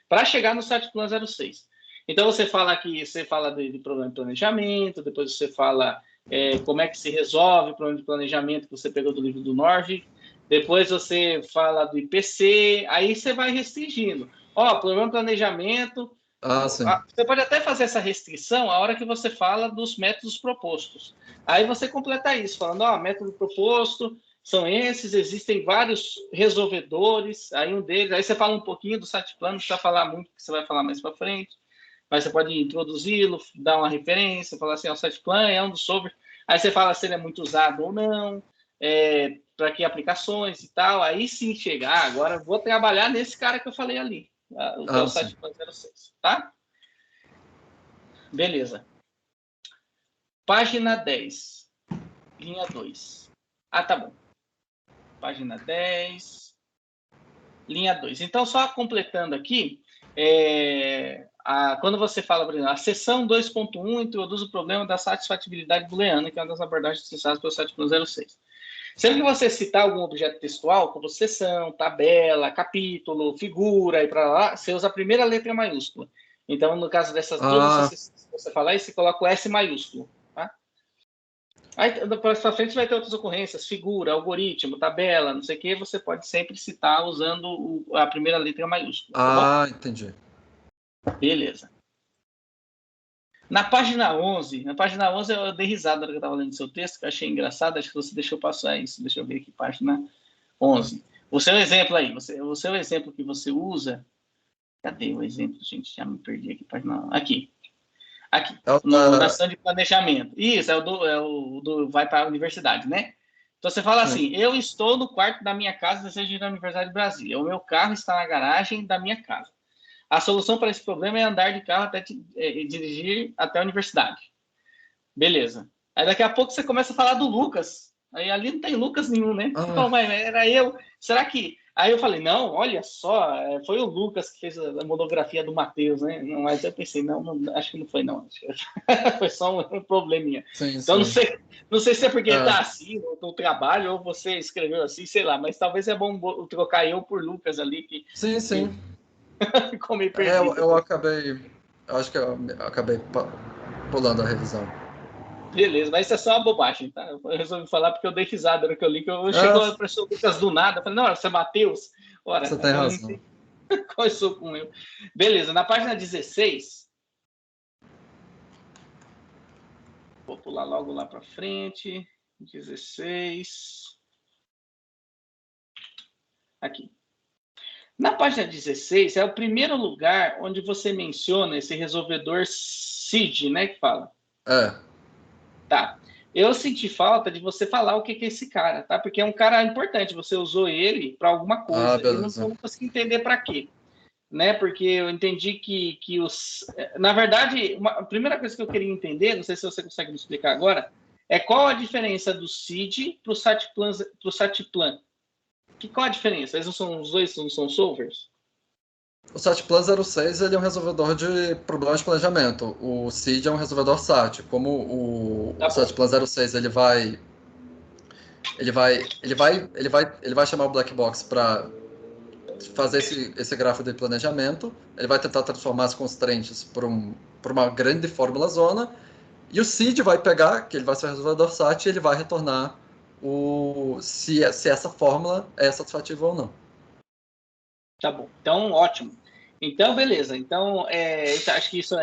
para chegar no SAT Plan 06. Então, você fala de problema de planejamento, depois você fala como é que se resolve o problema de planejamento que você pegou do livro do Norvig, depois você fala do IPC, aí você vai restringindo. Problema de planejamento... Sim. Você pode até fazer essa restrição a hora que você fala dos métodos propostos. Aí você completa isso, falando, método proposto, são esses, existem vários resolvedores, aí um deles, aí você fala um pouquinho do site plano, não precisa falar muito, que você vai falar mais para frente, mas você pode introduzi-lo, dar uma referência, falar assim, o site plano é um dos sobre, aí você fala se ele é muito usado ou não, para que aplicações e tal, aí sim chegar, agora vou trabalhar nesse cara que eu falei ali. O teu site Plan 06, tá? Beleza. Página 10, linha 2. Tá bom. Página 10, linha 2. Então, só completando aqui, quando você fala, por exemplo, a seção 2.1 introduz o problema da satisfatibilidade booleana, que é uma das abordagens utilizadas pelo site Plan 06. Sempre que você citar algum objeto textual, como seção, tabela, capítulo, figura e para lá, você usa a primeira letra maiúscula. Então, no caso dessas duas, você falar isso, você coloca o S maiúsculo. Tá? Aí, para frente, vai ter outras ocorrências, figura, algoritmo, tabela, não sei o que, você pode sempre citar usando a primeira letra maiúscula. Tá bom? Entendi. Beleza. Na página 11 eu dei risada na hora que eu estava lendo seu texto, que eu achei engraçado, acho que você deixou passar isso. Deixa eu ver aqui, página 11. O seu exemplo aí, o seu exemplo que você usa... Cadê o exemplo, gente? Já me perdi aqui, página... Aqui, na ação de planejamento. Isso, vai para a universidade, né? Então, você fala assim, eu estou no quarto da minha casa, desejo ir à Universidade de Brasília. O meu carro está na garagem da minha casa. A solução para esse problema é andar de carro até dirigir até a universidade. Beleza. Aí daqui a pouco você começa a falar do Lucas. Aí ali não tem Lucas nenhum, né? Você fala, mas era eu. Será que... Aí eu falei, não, olha só, foi o Lucas que fez a monografia do Matheus, né? Mas eu pensei, não, acho que não foi, não. Foi só um probleminha. Sim, então, sim. não sei se é porque tá assim, no trabalho, ou você escreveu assim, sei lá. Mas talvez é bom trocar eu por Lucas ali. Sim. Ficou meio perdido. Eu acabei... Acho que eu acabei pulando a revisão. Beleza, mas isso é só uma bobagem, tá? Eu resolvi falar porque eu dei risada na hora que eu li, que eu chegou a professor Lucas do nada. Eu falei, não, você é Matheus? Ora, você tem razão. Começou com eu. Beleza, na página 16. Vou pular logo lá para frente. 16. Aqui. Na página 16 é o primeiro lugar onde você menciona esse resolvedor SID, né? Que fala. Tá. Eu senti falta de você falar o que é esse cara, tá? Porque é um cara importante. Você usou ele para alguma coisa. Eu não consegui entender para quê, né? Porque eu entendi que os... Na verdade, a primeira coisa que eu queria entender, não sei se você consegue me explicar agora, é qual a diferença do SID para o SATPlan. Qual a diferença? Os dois não são solvers? O SATPlan 06 ele é um resolvedor de problemas de planejamento. O SID é um resolvedor SAT. Como o SATPlan 06 ele vai chamar o Black Box para fazer esse gráfico de planejamento. Ele vai tentar transformar as constraints por uma grande fórmula zona. E o SID vai pegar, que ele vai ser o resolvedor SAT, e ele vai retornar se essa fórmula é satisfativa ou não. Tá bom. Então, ótimo. Então, beleza. Então, acho que isso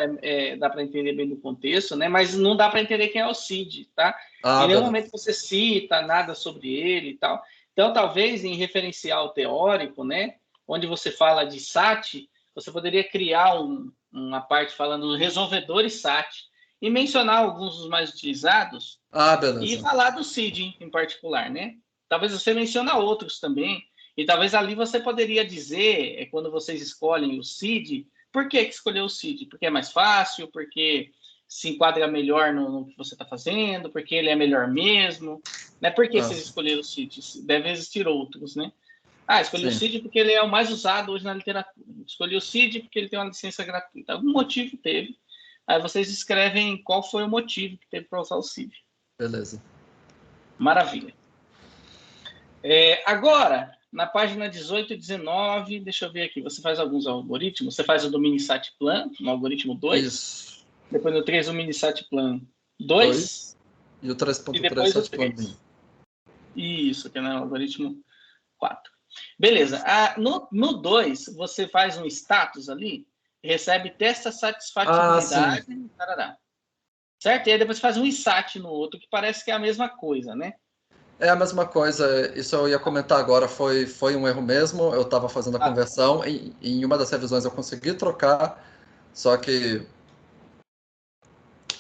dá para entender bem no contexto, né? Mas não dá para entender quem é o CID, tá? Em nenhum momento você cita nada sobre ele e tal. Então, talvez em referencial teórico, né? Onde você fala de SAT, você poderia criar uma parte falando resolvedores SAT e mencionar alguns dos mais utilizados e falar do CID em particular, né? Talvez você mencione outros também. E talvez ali você poderia dizer, quando vocês escolhem o CID, por que escolheu o CID? Porque é mais fácil, porque se enquadra melhor no que você está fazendo, porque ele é melhor mesmo. Né? Por que vocês escolheram o CID? Deve existir outros, né? Escolhi o CID porque ele é o mais usado hoje na literatura. Escolhi o CID porque ele tem uma licença gratuita. Algum motivo teve. Aí vocês escrevem qual foi o motivo que teve para usar o CID. Beleza. Maravilha. Agora, na página 18 e 19, deixa eu ver aqui, você faz alguns algoritmos, você faz o do MiniSatPlan, no algoritmo 2, isso. Depois no 3 o MiniSatPlan 2, e o 3.3 e depois o 3. Isso, que é no algoritmo 4. Beleza, no 2 você faz um status ali, recebe testa satisfatibilidade, certo? E aí depois você faz um ISAT no outro, que parece que é a mesma coisa, né? É a mesma coisa, isso eu ia comentar agora, foi um erro mesmo, eu estava fazendo a conversão, e em uma das revisões eu consegui trocar, só que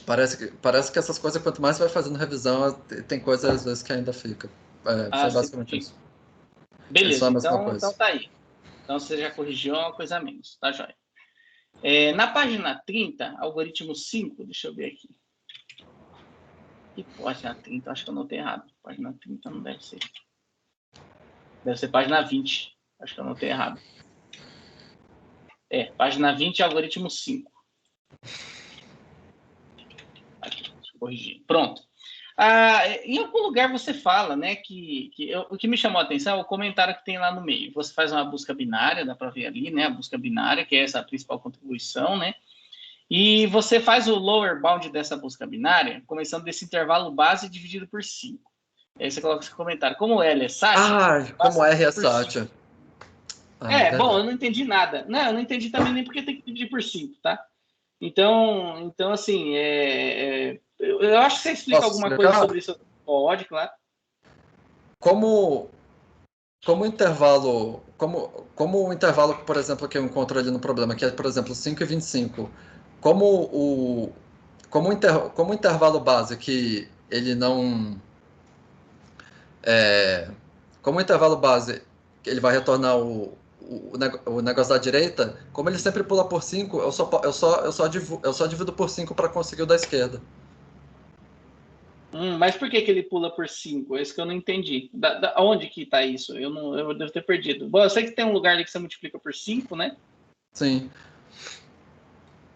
parece que essas coisas, quanto mais você vai fazendo revisão, tem coisas às vezes que ainda fica. Foi basicamente isso. Beleza, então tá aí. Então você já corrigiu uma coisa a menos, tá joia? Na página 30, algoritmo 5, deixa eu ver aqui. Que página 30? Acho que eu anotei errado. Página 30 não deve ser. Deve ser página 20. Acho que eu anotei errado. Página 20, algoritmo 5. Aqui, deixa eu corrigir. Pronto. Em algum lugar você fala, né, o que me chamou a atenção é o comentário que tem lá no meio. Você faz uma busca binária, dá para ver ali, né, a busca binária, que é essa principal contribuição, né, e você faz o lower bound dessa busca binária, começando desse intervalo base dividido por 5. Aí você coloca esse comentário. Como L é SAT... como R é SAT. Bom, eu não entendi nada. Não, eu não entendi também nem porque tem que dividir por 5, tá? Então assim, eu acho que você explica alguma coisa sobre isso. Pode, claro. Como o intervalo, por exemplo, que eu encontro ali no problema, que é, por exemplo, 5 e 25, como o intervalo base que ele não... como o intervalo base ele vai retornar o o negócio da direita, como ele sempre pula por 5, eu só divido por 5 para conseguir o da esquerda. Mas por que ele pula por 5? É isso que eu não entendi. Onde que tá isso? Eu devo ter perdido. Bom, eu sei que tem um lugar ali que você multiplica por 5, né? Sim.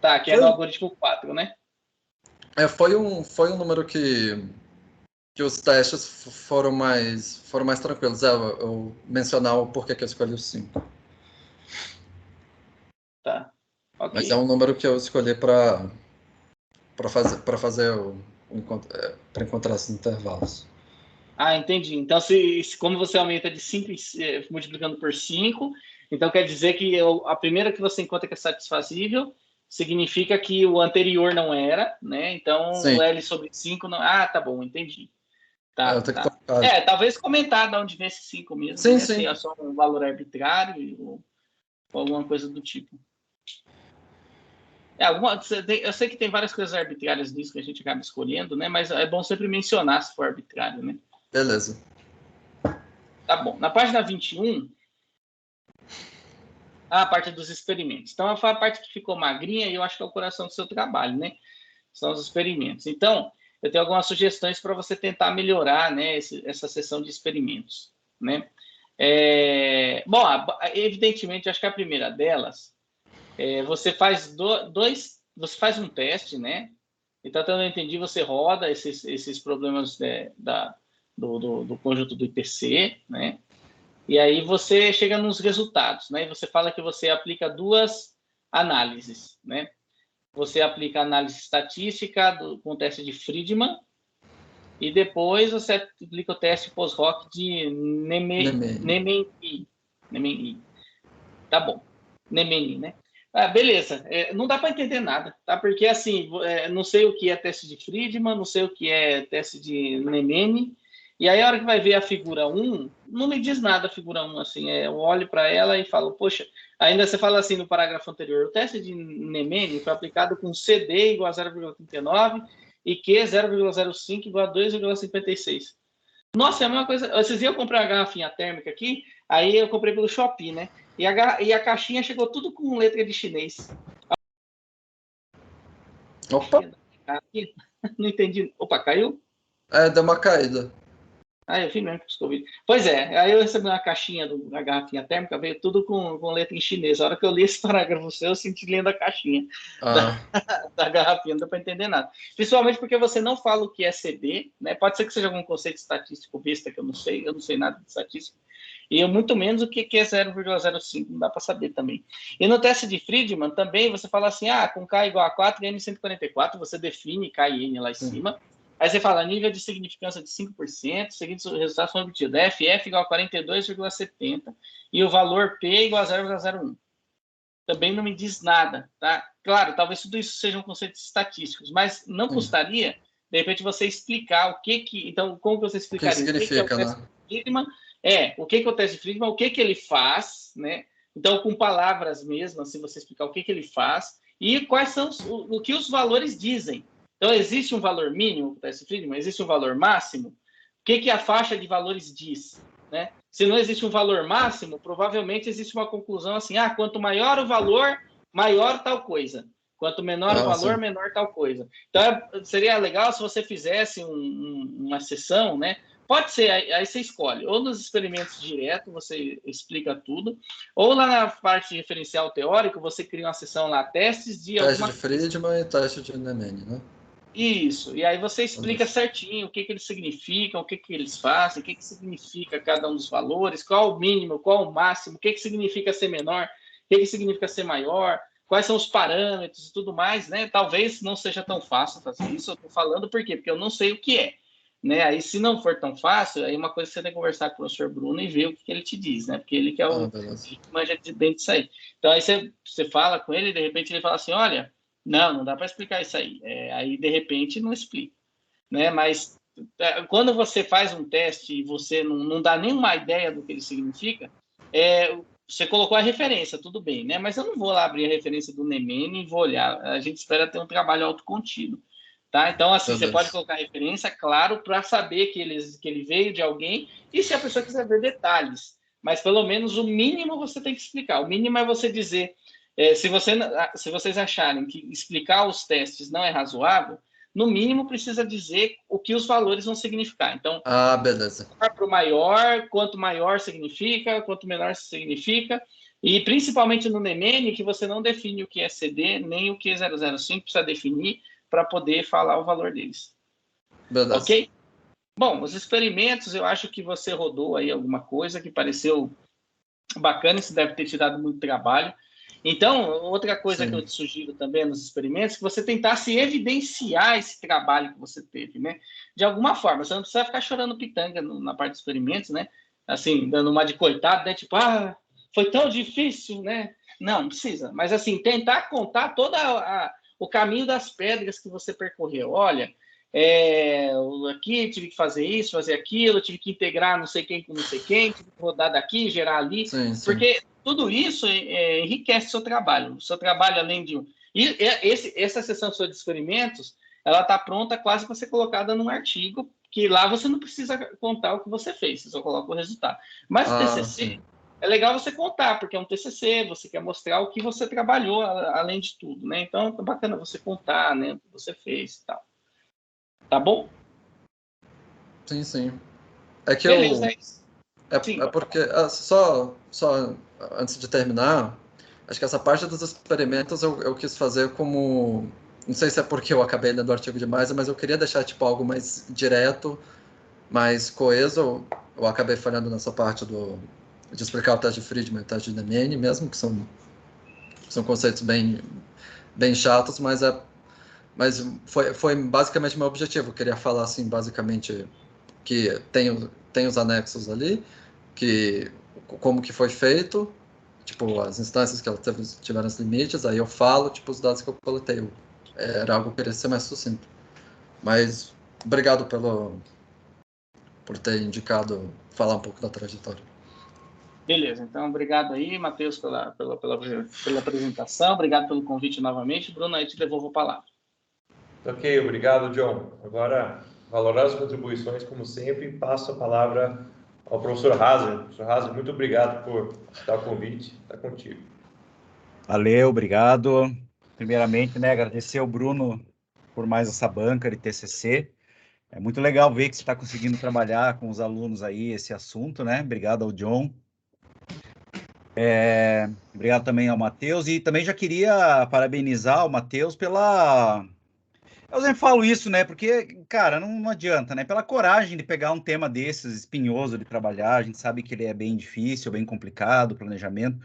Tá, que é no algoritmo 4, né? Foi um número que os testes foram mais tranquilos. Eu mencionar o porquê que eu escolhi o 5. Tá. Ok. Mas é um número que eu escolhi para fazer para encontrar esses intervalos. Ah, entendi. Então, como você aumenta de 5 multiplicando por 5, então quer dizer que a primeira que você encontra que é satisfazível significa que o anterior não era, né? Então, Sim. o L sobre 5 não... Ah, tá bom, entendi. Tá, eu tenho tá. que tocar. Talvez comentar de onde vem esse 5 mesmo, Sim, né? sim. Se é só um valor arbitrário ou alguma coisa do tipo. Eu sei que tem várias coisas arbitrárias nisso que a gente acaba escolhendo, né? Mas é bom sempre mencionar se for arbitrário, né? Beleza. Tá bom. Na página 21, a parte dos experimentos. Então, a parte que ficou magrinha e eu acho que é o coração do seu trabalho, né? São os experimentos. Então, eu tenho algumas sugestões para você tentar melhorar, né, essa sessão de experimentos, né? Bom, evidentemente, acho que a primeira delas, você faz você faz um teste, né? Então, até eu entendi, você roda esses problemas do conjunto do IPC, né? E aí você chega nos resultados, né? E você fala que você aplica 2 análises, né? Você aplica a análise estatística com o teste de Friedman e depois você aplica o teste post-hoc de Nemeni. Tá bom. Nemeni, né? Beleza. Não dá para entender nada, tá? Porque, assim, não sei o que é teste de Friedman, não sei o que é teste de Nemeni. E aí, a hora que vai ver a figura 1, não me diz nada a figura 1, assim. Eu olho para ela e falo, poxa, ainda você fala assim no parágrafo anterior, o teste de Nemeni foi aplicado com CD igual a 0,39 e Q 0,05 igual a 2,56. Nossa, é a mesma coisa. Esses dias eu comprei uma garrafinha térmica aqui, aí eu comprei pelo Shopee, né? E a caixinha chegou tudo com letra de chinês. Opa! Não entendi. Opa, caiu? Deu uma caída. Eu vi mesmo que piscou o vídeo. Pois é, aí eu recebi uma caixinha da garrafinha térmica, veio tudo com letra em chinês. A hora que eu li esse parágrafo seu, eu senti lendo a caixinha da garrafinha, não deu para entender nada. Principalmente porque você não fala o que é CD, né? Pode ser que seja algum conceito estatístico besta que eu não sei nada de estatística. E eu muito menos o que é 0,05, não dá para saber também. E no teste de Friedman também você fala assim, com K igual a 4 e N 144, você define K e N lá em cima. Aí você fala nível de significância de 5%, seguintes resultados são obtidos. FF igual a 42,70 e o valor P igual a 0,01. Também não me diz nada, tá? Claro, talvez tudo isso sejam conceitos estatísticos, mas não custaria, de repente, você explicar o que. Então, como que você explicaria? O que significa, né? Friedman, o que é o teste de Friedman, o que ele faz, né? Então, com palavras mesmo, assim, você explicar o que ele faz e quais são o que os valores dizem. Então, existe um valor mínimo para o teste de Friedman? Existe um valor máximo? O que a faixa de valores diz? Né? Se não existe um valor máximo, provavelmente existe uma conclusão assim, quanto maior o valor, maior tal coisa. Quanto menor o valor, menor tal coisa. Então, seria legal se você fizesse uma sessão, né? Pode ser, aí você escolhe. Ou nos experimentos direto, você explica tudo. Ou lá na parte de referencial teórico, você cria uma sessão lá, testes de teste de Friedman e teste de Nemeni, né? Isso, e aí você explica certinho o que eles significam, o que eles fazem, o que significa cada um dos valores, qual o mínimo, qual o máximo, o que significa ser menor, o que significa ser maior, quais são os parâmetros e tudo mais, né? Talvez não seja tão fácil fazer isso, eu estou falando por quê? Porque eu não sei o que é, né? Aí se não for tão fácil, aí uma coisa você tem que conversar com o professor Bruno e ver o que ele te diz, né? Porque ele que é o que manja de dentro disso aí. Então aí você fala com ele e de repente ele fala assim, olha, não dá para explicar isso aí. Aí, de repente, não explica. Né? Mas quando você faz um teste e você não dá nenhuma ideia do que ele significa, você colocou a referência, tudo bem, né? Mas eu não vou lá abrir a referência do Nemeni e vou olhar. A gente espera ter um trabalho autocontido. Tá? Então, assim, você pode colocar a referência, claro, para saber que ele veio de alguém e se a pessoa quiser ver detalhes. mas pelo menos o mínimo você tem que explicar. O mínimo é você dizer, se vocês acharem que explicar os testes não é razoável, no mínimo precisa dizer o que os valores vão significar. Então, beleza. Para o maior, quanto maior significa, quanto menor significa, e principalmente no NEMEN, que você não define o que é CD, nem o que é 005, precisa definir para poder falar o valor deles. Beleza. Ok? Bom, os experimentos, eu acho que você rodou aí alguma coisa que pareceu bacana, isso deve ter te dado muito trabalho. Então, outra coisa que eu te sugiro também nos experimentos, é que você tentasse evidenciar esse trabalho que você teve, né? De alguma forma, você não precisa ficar chorando pitanga na parte dos experimentos, né? Assim, dando uma de coitado, né? Tipo, foi tão difícil, né? Não precisa. Mas, assim, tentar contar todo o caminho das pedras que você percorreu. Olha, aqui tive que fazer isso, fazer aquilo, tive que integrar não sei quem com não sei quem, tive que rodar daqui, gerar ali, porque tudo isso enriquece o seu trabalho. O seu trabalho, além de... essa sessão sua de experimentos, ela está pronta quase para ser colocada num artigo, que lá você não precisa contar o que você fez, você só coloca o resultado. Mas o TCC, é legal você contar, porque é um TCC, você quer mostrar o que você trabalhou, além de tudo, né? Então, é bacana você contar, né, o que você fez e tal. Tá bom? Sim. É que beleza, é porque, só antes de terminar, acho que essa parte dos experimentos eu quis fazer como... Não sei se é porque eu acabei lendo o artigo demais, mas eu queria deixar tipo algo mais direto, mais coeso. Eu acabei falhando nessa parte de explicar o teste de Friedman e o teste de NEMEN mesmo, que são conceitos bem chatos, mas foi basicamente meu objetivo. Eu queria falar assim, basicamente, que tem os anexos ali, que como que foi feito, tipo, as instâncias que elas tiveram os limites, aí eu falo, tipo, os dados que eu coletei. Era algo que queria ser mais sucinto. Mas obrigado por ter indicado falar um pouco da trajetória. Beleza, então obrigado aí, Matheus, pela apresentação, obrigado pelo convite novamente. Bruno, aí te devolvo a palavra. Ok, obrigado, John. Agora, valorar as contribuições, como sempre, passo a palavra ao professor Haser. Professor Haser, muito obrigado por aceitar o convite. Está contigo. Valeu, obrigado. Primeiramente, né, agradecer ao Bruno por mais essa banca de TCC. É muito legal ver que você está conseguindo trabalhar com os alunos aí esse assunto, né? Obrigado ao John. Obrigado também ao Matheus. E também já queria parabenizar o Matheus pela... Eu sempre falo isso, né? Porque, cara, não adianta, né? Pela coragem de pegar um tema desses, espinhoso de trabalhar. A gente sabe que ele é bem difícil, bem complicado, o planejamento.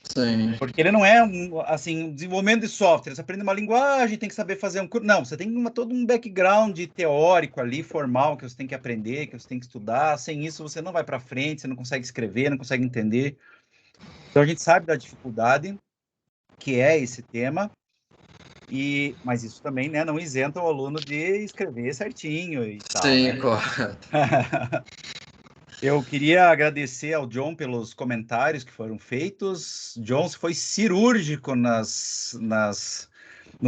Sim. Porque ele não é um desenvolvimento de software. Você aprende uma linguagem, tem que saber fazer um curso. Não, você tem todo um background teórico ali, formal, que você tem que aprender, que você tem que estudar. Sem isso, você não vai para frente, você não consegue escrever, não consegue entender. Então, a gente sabe da dificuldade que é esse tema, mas isso também, né, não isenta o aluno de escrever certinho e tal. Sim, né? correto. Eu queria agradecer ao John pelos comentários que foram feitos. John foi cirúrgico nos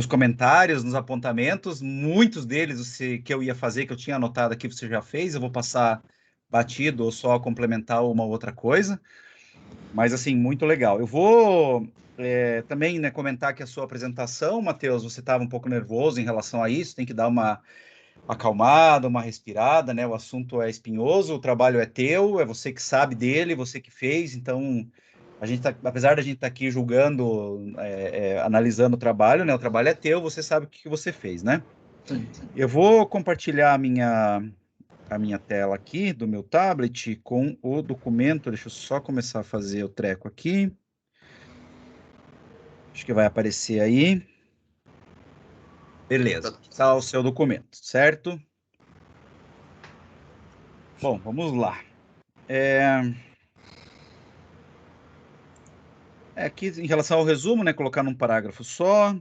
comentários, nos apontamentos. Muitos deles que eu ia fazer, que eu tinha anotado aqui, você já fez. Eu vou passar batido ou só complementar uma outra coisa. Mas, assim, muito legal. Eu vou também, né, comentar que a sua apresentação, Matheus, você estava um pouco nervoso em relação a isso, tem que dar uma acalmada, uma respirada, né? O assunto é espinhoso, o trabalho é teu, é você que sabe dele, você que fez, então a gente apesar da gente estar aqui julgando, analisando o trabalho, né? O trabalho é teu, você sabe o que você fez, né? Sim. Eu vou compartilhar a minha tela aqui do meu tablet com o documento. Deixa eu só começar a fazer o treco aqui. Acho que vai aparecer aí. Beleza, está o seu documento, certo? Bom, vamos lá. Aqui, em relação ao resumo, né, colocar num parágrafo só,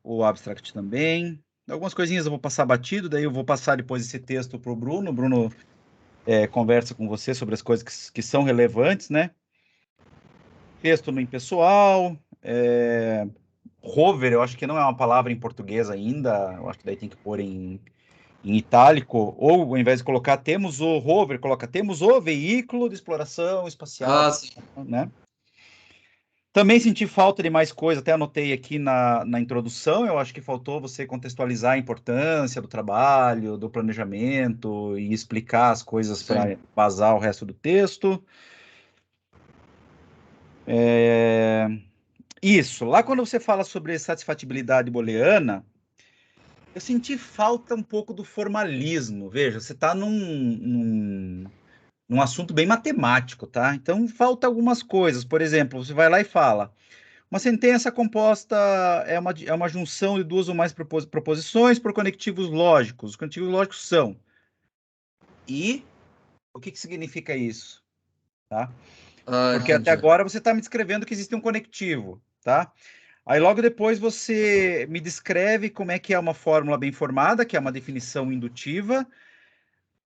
o abstract também. Algumas coisinhas eu vou passar batido, daí eu vou passar depois esse texto para o Bruno. O Bruno conversa com você sobre as coisas que são relevantes, né? Texto no impessoal. Hover, eu acho que não é uma palavra em português ainda, eu acho que daí tem que pôr em em itálico, ou ao invés de colocar temos o rover, coloca temos o veículo de exploração espacial, sim. né? Também senti falta de mais coisa, até anotei aqui na introdução, eu acho que faltou você contextualizar a importância do trabalho, do planejamento e explicar as coisas para embasar o resto do texto. Isso, lá quando você fala sobre satisfatibilidade booleana, eu senti falta um pouco do formalismo. Veja, você está num assunto bem matemático, tá? Então falta algumas coisas. Por exemplo, você vai lá e fala: uma sentença composta é uma junção de duas ou mais proposições por conectivos lógicos. Os conectivos lógicos são. E o que significa isso? Tá? Porque até agora você está me descrevendo que existe um conectivo, tá? Aí logo depois você me descreve como é que é uma fórmula bem formada, que é uma definição indutiva.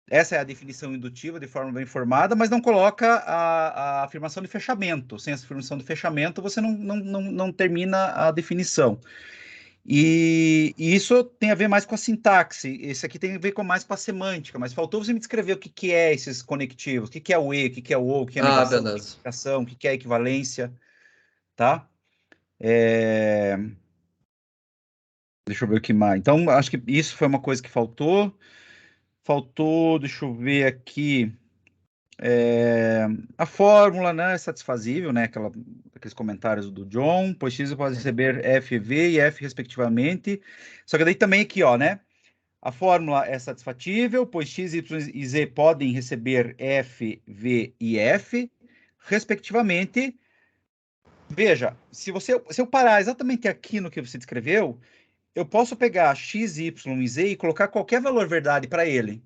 Essa é a definição indutiva de fórmula bem formada, mas não coloca a afirmação de fechamento. Sem essa afirmação de fechamento, você não termina a definição. E isso tem a ver mais com a sintaxe. Esse aqui tem a ver mais com a semântica, mas faltou você me descrever o que é esses conectivos, o que é o e, o que é o ou, o que é a negação, o que é a equivalência, tá? Deixa eu ver o que mais. Então, acho que isso foi uma coisa que faltou. Deixa eu ver aqui, a fórmula, né, é satisfazível, né, aqueles comentários do John, pois x pode receber f, v e f respectivamente, só que daí também aqui, ó, né, a fórmula é satisfatível, pois x, y e z podem receber f, v e f respectivamente. Veja, se eu parar exatamente aqui no que você descreveu, eu posso pegar x, y e z e colocar qualquer valor verdade para ele.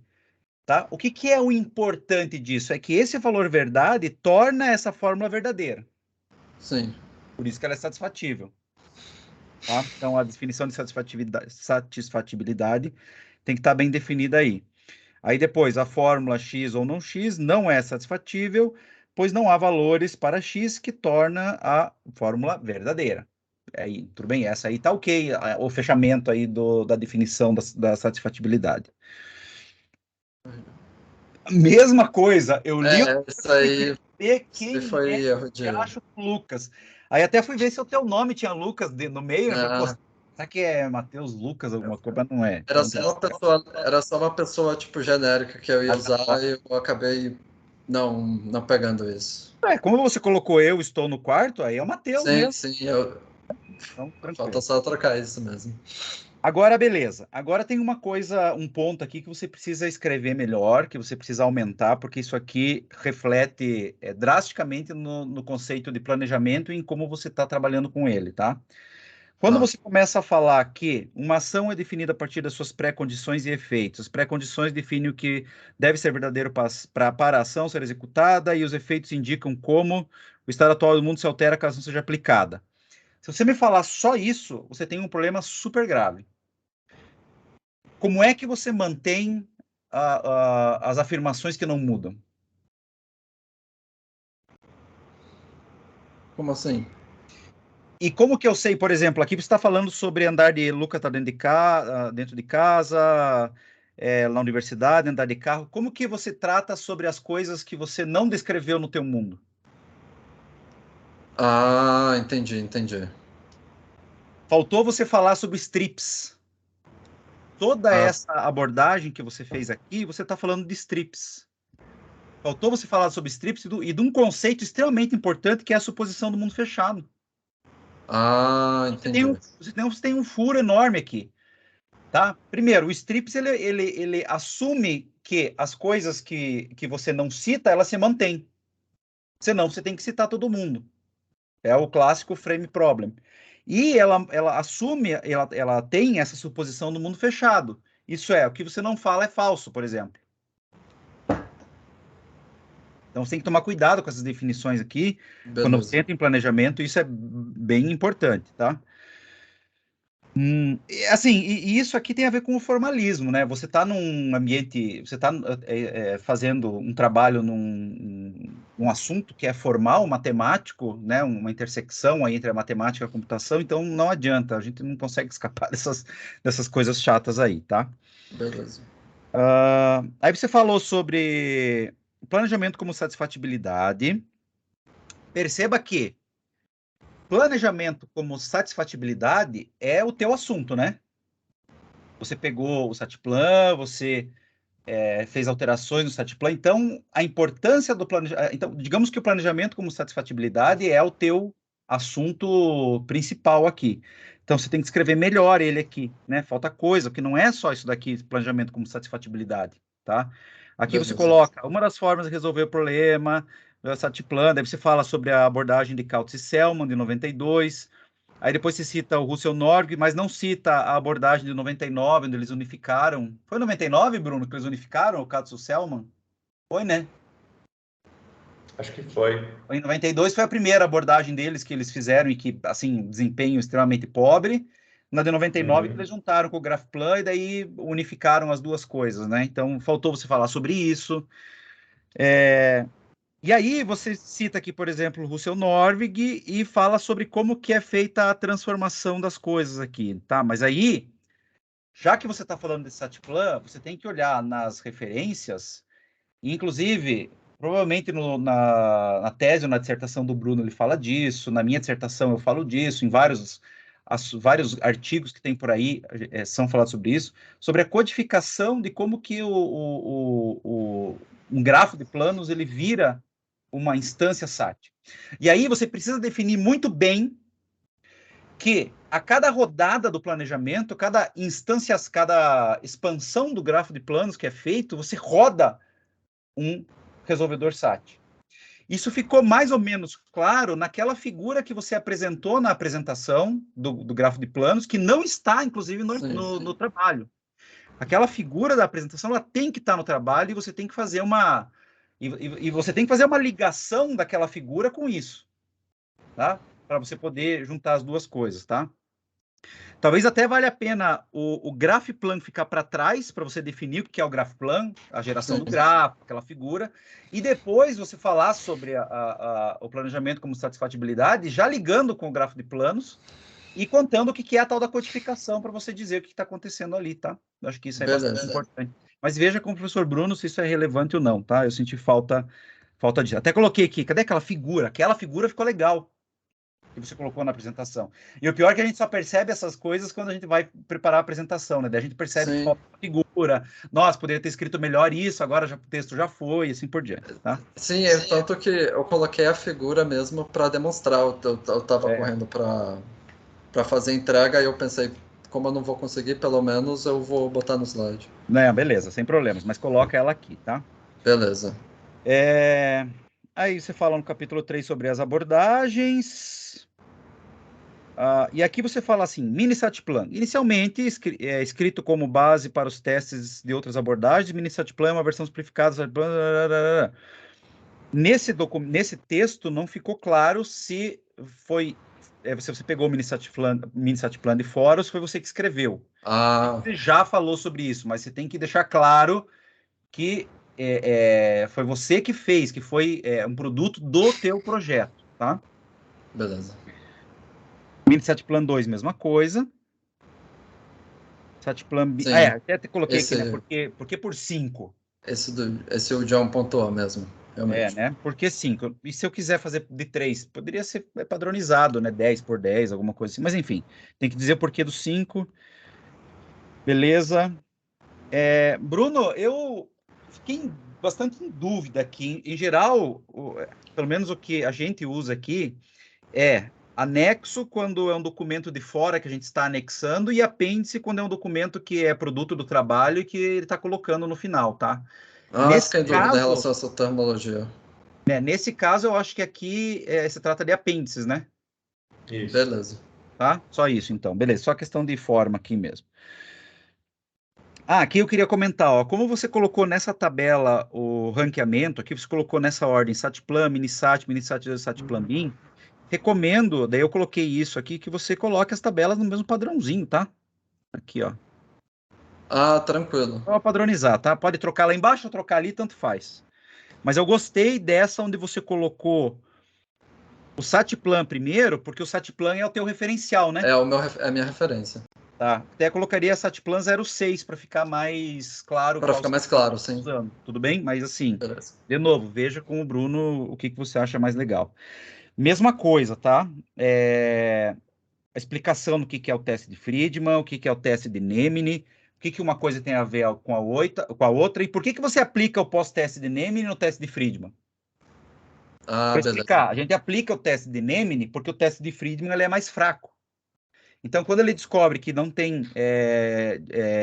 Tá? O que é o importante disso? É que esse valor verdade torna essa fórmula verdadeira. Sim. Por isso que ela é satisfatível. Tá? Então, a definição de satisfatibilidade tem que estar bem definida aí. Aí depois, a fórmula x ou não x não é satisfatível, pois não há valores para x que torna a fórmula verdadeira. Aí, tudo bem, essa aí tá ok, o fechamento aí da definição da satisfatibilidade. Mesma coisa, eu li isso aí quem foi erro de acho Lucas. Aí até fui ver se o teu nome tinha Lucas no meio. Será que é Matheus Lucas alguma coisa? Mas não é. Era só uma pessoa tipo genérica que eu ia usar e eu acabei não pegando isso. Como você colocou eu estou no quarto, aí é o Matheus mesmo. Sim, então, falta só trocar isso mesmo. Agora, beleza. Agora tem uma coisa, um ponto aqui que você precisa escrever melhor, que você precisa aumentar, porque isso aqui reflete drasticamente no conceito de planejamento e em como você está trabalhando com ele, tá? Quando você começa a falar que uma ação é definida a partir das suas pré-condições e efeitos, as pré-condições definem o que deve ser verdadeiro para a ação ser executada e os efeitos indicam como o estado atual do mundo se altera caso não seja aplicada. Se você me falar só isso, você tem um problema super grave. Como é que você mantém as afirmações que não mudam? Como assim? E como que eu sei, por exemplo, aqui você está falando sobre andar de Luca tá dentro de casa, na universidade, andar de carro. Como que você trata sobre as coisas que você não descreveu no teu mundo? Entendi. Faltou você falar sobre strips. Toda essa abordagem que você fez aqui, você está falando de strips. Faltou você falar sobre strips e de um conceito extremamente importante que é a suposição do mundo fechado. Entendi. Você tem um furo enorme aqui, tá? Primeiro, o strips ele assume que as coisas que você não cita, elas se mantêm. Senão você tem que citar todo mundo. É o clássico frame problem. E ela assume, ela tem essa suposição do mundo fechado. Isso é, o que você não fala é falso, por exemplo. Então, você tem que tomar cuidado com essas definições aqui. Beleza. Quando você entra em planejamento, isso é bem importante, tá? Assim, e isso aqui tem a ver com o formalismo, né? Você está num ambiente, você está fazendo um trabalho num assunto que é formal, matemático, né? Uma intersecção aí entre a matemática e a computação, então não adianta, a gente não consegue escapar dessas coisas chatas aí, tá? Beleza. Aí você falou sobre planejamento como satisfatibilidade. Perceba que planejamento como satisfatibilidade é o teu assunto, né? Você pegou o Satiplan, você fez alterações no Satiplan, então a importância do planejamento... Então, digamos que o planejamento como satisfatibilidade é o teu assunto principal aqui. Então, você tem que escrever melhor ele aqui, né? Falta coisa, porque não é só isso daqui, planejamento como satisfatibilidade, tá? Aqui você coloca uma das formas de resolver o problema, o Satiplan, daí você fala sobre a abordagem de Kautz e Selman, de 92, aí depois se cita o Russell Norvig, mas não cita a abordagem de 99, onde eles unificaram. Foi em 99, Bruno, que eles unificaram o Kautz e o Selman? Foi, né? Acho que foi. Em 92 foi a primeira abordagem deles que eles fizeram e que, assim, desempenho extremamente pobre. Na de 99 eles juntaram com o GraphPlan e daí unificaram as duas coisas, né? Então, faltou você falar sobre isso. E aí você cita aqui, por exemplo, o Russell Norvig e fala sobre como que é feita a transformação das coisas aqui, tá? Mas aí, já que você está falando desse Satiplan, você tem que olhar nas referências, e inclusive, provavelmente na tese ou na dissertação do Bruno ele fala disso, na minha dissertação eu falo disso, em vários artigos que tem por aí são falados sobre isso, sobre a codificação de como que um grafo de planos ele vira uma instância SAT. E aí você precisa definir muito bem que a cada rodada do planejamento, cada instância, cada expansão do grafo de planos que é feito, você roda um resolvedor SAT. Isso ficou mais ou menos claro naquela figura que você apresentou na apresentação do grafo de planos, que não está, inclusive, no trabalho. Aquela figura da apresentação ela tem que estar no trabalho e você tem que fazer uma... E você tem que fazer uma ligação daquela figura com isso, tá? Para você poder juntar as duas coisas, tá? Talvez até valha a pena o GraphPlan ficar para trás, para você definir o que é o GraphPlan, a geração do grafo, aquela figura, e depois você falar sobre o planejamento como satisfatibilidade, já ligando com o grafo de planos e contando o que é a tal da codificação, para você dizer o que está acontecendo ali, tá? Eu acho que isso é bastante importante. Mas veja com o professor Bruno se isso é relevante ou não, tá? Eu senti falta disso. Até coloquei aqui, cadê aquela figura? Aquela figura ficou legal, que você colocou na apresentação. E o pior é que a gente só percebe essas coisas quando a gente vai preparar a apresentação, né? Daí a gente percebe que falta uma figura. Nossa, poderia ter escrito melhor isso, agora o texto já foi, e assim por diante, tá? Sim, tanto que eu coloquei a figura mesmo para demonstrar. Eu estava correndo para fazer entrega, e eu pensei, como eu não vou conseguir, pelo menos eu vou botar no slide. Não, beleza, sem problemas, mas coloca ela aqui, tá? Beleza. Aí você fala no capítulo 3 sobre as abordagens. E aqui você fala assim, mini Satiplan. Inicialmente, escrito como base para os testes de outras abordagens, mini Satiplan é uma versão simplificada. Nesse texto não ficou claro se foi... se você pegou o mini Satiplan de fora ou se foi você que escreveu. Você já falou sobre isso, mas você tem que deixar claro que foi você que fez, que foi um produto do teu projeto, tá? Beleza. Mini Satiplan 2, mesma coisa. Satiplan... até coloquei aqui, né? Porque por 5? Esse o John pontuou mesmo, realmente. Né? Por que 5? E se eu quiser fazer de 3? Poderia ser padronizado, né? 10 por 10, alguma coisa assim. Mas, enfim, tem que dizer o porquê do 5. Beleza. Bruno, eu fiquei bastante em dúvida aqui. Em geral, pelo menos o que a gente usa aqui é anexo quando é um documento de fora que a gente está anexando e apêndice quando é um documento que é produto do trabalho e que ele está colocando no final, tá? Fiquei em dúvida em relação a essa terminologia. Nesse caso, eu acho que aqui se trata de apêndices, né? Isso. Beleza. Tá? Só isso, então. Beleza, só questão de forma aqui mesmo. Aqui eu queria comentar, ó, como você colocou nessa tabela o ranqueamento, aqui você colocou nessa ordem Satiplan, Minisat, Minisat, Satiplan BIM, recomendo, daí eu coloquei isso aqui, que você coloque as tabelas no mesmo padrãozinho, tá? Aqui, ó. Tranquilo. Vou padronizar, tá? Pode trocar lá embaixo ou trocar ali, tanto faz. Mas eu gostei dessa onde você colocou o Satiplan primeiro, porque o Satiplan é o teu referencial, né? É a minha referência. Tá. Até colocaria SATPlan 06 para ficar mais claro. Para ficar mais claro, sim. Usando. Tudo bem? Mas assim, Beleza. de novo, veja com o Bruno o que você acha mais legal. Mesma coisa, tá? A explicação do que é o teste de Friedman, o que é o teste de Nemini, o que uma coisa tem a ver com a outra, e por que você aplica o pós-teste de Nemini no teste de Friedman? Para explicar, a gente aplica o teste de Nemini porque o teste de Friedman ele é mais fraco. Então, quando ele descobre que não tem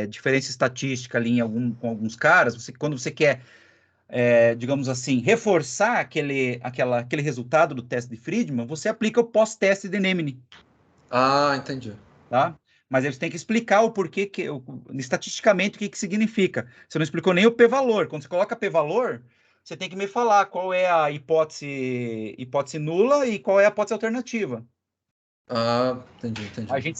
diferença estatística ali com alguns caras, quando você quer, digamos assim, reforçar aquele resultado do teste de Friedman, você aplica o pós-teste de Nemini. Ah, entendi. Tá? Mas eles têm que explicar o porquê, estatisticamente, o que significa. Você não explicou nem o p-valor. Quando você coloca p-valor, você tem que me falar qual é a hipótese nula e qual é a hipótese alternativa. Ah, entendi.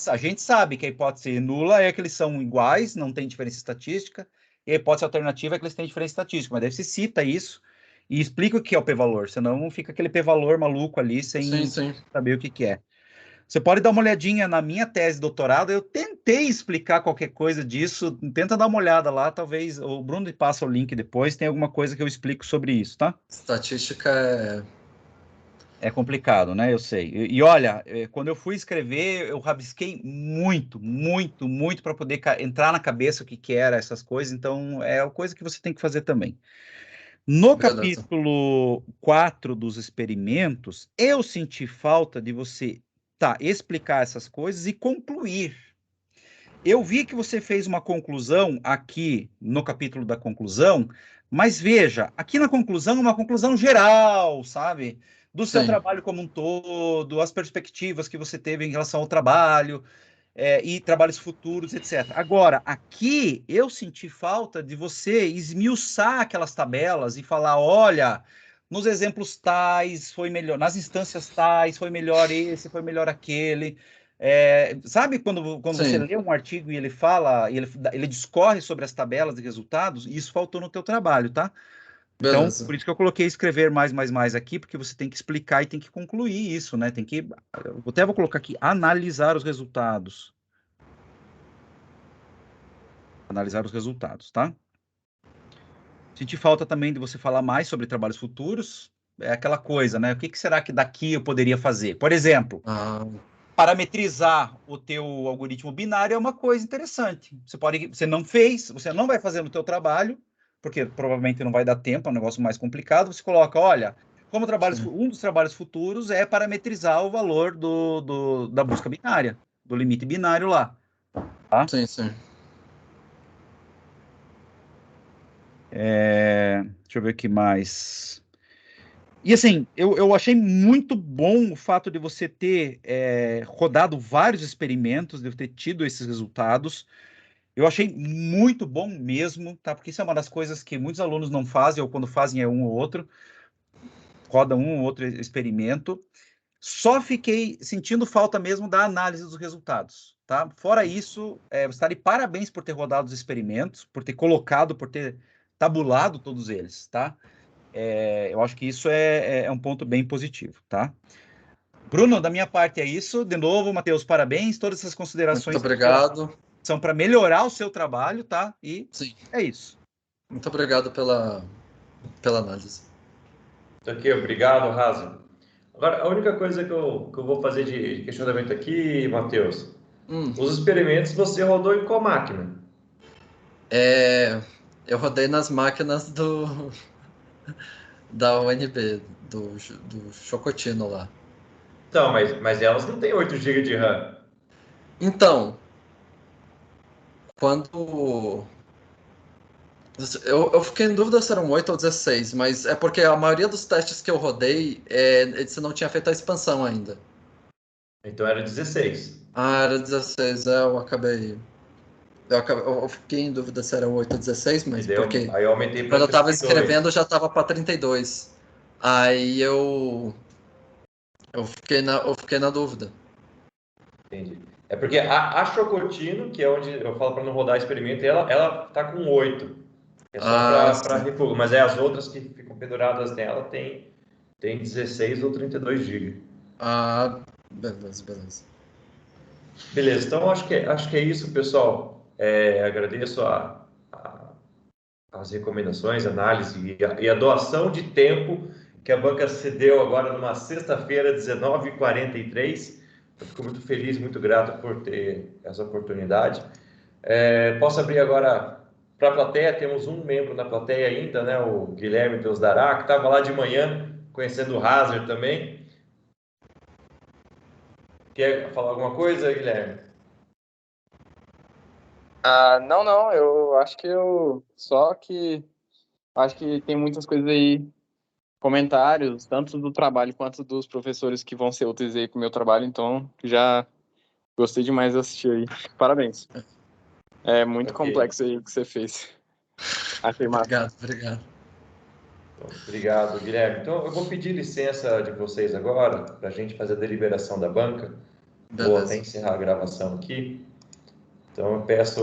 A gente sabe que a hipótese nula é que eles são iguais, não tem diferença estatística, e a hipótese alternativa é que eles têm diferença estatística, mas daí você cita isso e explica o que é o p-valor, senão fica aquele p-valor maluco ali sem saber o que é. Você pode dar uma olhadinha na minha tese de doutorado, eu tentei explicar qualquer coisa disso, tenta dar uma olhada lá, talvez o Bruno passa o link depois, tem alguma coisa que eu explico sobre isso, tá? Estatística é complicado, né? Eu sei. E olha, quando eu fui escrever, eu rabisquei muito para poder entrar na cabeça o que era essas coisas. Então, é uma coisa que você tem que fazer também. No capítulo 4 dos experimentos, eu senti falta de você explicar essas coisas e concluir. Eu vi que você fez uma conclusão aqui no capítulo da conclusão, mas veja, aqui na conclusão é uma conclusão geral, sabe? Do seu trabalho como um todo, as perspectivas que você teve em relação ao trabalho, e trabalhos futuros, etc. Agora, aqui eu senti falta de você esmiuçar aquelas tabelas e falar, olha, nos exemplos tais foi melhor, nas instâncias tais foi melhor esse, foi melhor aquele. Sabe quando você lê um artigo e ele fala, ele discorre sobre as tabelas de resultados? Isso faltou no teu trabalho, tá? Então, por isso que eu coloquei escrever mais aqui, porque você tem que explicar e tem que concluir isso, né? Eu até vou colocar aqui, analisar os resultados. Analisar os resultados, tá? Senti falta também de você falar mais sobre trabalhos futuros. É aquela coisa, né? O que será que daqui eu poderia fazer? Por exemplo, parametrizar o teu algoritmo binário é uma coisa interessante. Você não fez, você não vai fazer no teu trabalho, porque provavelmente não vai dar tempo, é um negócio mais complicado. Você coloca, olha, um dos trabalhos futuros é parametrizar o valor da busca binária, do limite binário lá. Tá? Sim. Deixa eu ver o que mais. E assim, eu achei muito bom o fato de você ter rodado vários experimentos, de ter tido esses resultados. Eu achei muito bom mesmo, tá? Porque isso é uma das coisas que muitos alunos não fazem, ou quando fazem é um ou outro, roda um ou outro experimento. Só fiquei sentindo falta mesmo da análise dos resultados, tá? Fora isso, você está de parabéns por ter rodado os experimentos, por ter colocado, por ter tabulado todos eles, tá? Eu acho que isso é um ponto bem positivo, tá? Bruno, da minha parte é isso. De novo, Matheus, parabéns. Todas essas considerações muito obrigado. São para melhorar o seu trabalho, tá? E é isso. Muito obrigado pela análise. Ok, obrigado, Razi. Agora, a única coisa que eu vou fazer de questionamento aqui, Matheus, os experimentos você rodou em qual máquina? Eu rodei nas máquinas da UNB, do Chocotino lá. Então, mas elas não têm 8 GB de RAM. Então, quando... Eu fiquei em dúvida se eram 8 ou 16, mas é porque a maioria dos testes que eu rodei, você não tinha feito a expansão ainda. Então era 16. Ah, era 16, eu acabei... Eu fiquei em dúvida se era 8 ou 16, mas porque aí eu aumentei para quando eu estava escrevendo já estava para 32. Aí eu fiquei na dúvida. Entendi. É porque a Chocotino, que é onde eu falo para não rodar experimento, ela tá com 8. É só para refúgio. Mas as outras que ficam penduradas nela tem 16 ou 32 GB. Ah, beleza. Beleza, então acho que é isso, pessoal. Agradeço as recomendações, análise e a doação de tempo que a banca cedeu agora numa sexta-feira, 19h43. Eu fico muito feliz, muito grato por ter essa oportunidade. Posso abrir agora para a plateia. Temos um membro na plateia ainda, né? O Guilherme Deus Dará, que estava lá de manhã, conhecendo o Hazard também. Quer falar alguma coisa, Guilherme? Não, eu acho que acho que tem muitas coisas aí, comentários, tanto do trabalho quanto dos professores que vão ser úteis aí pro meu trabalho, então já gostei demais de assistir aí. Parabéns. É muito complexo aí o que você fez. Achei massa. Obrigado. Obrigado, Guilherme. Então, eu vou pedir licença de vocês agora para a gente fazer a deliberação da banca. Vou até encerrar a gravação aqui. Então, eu peço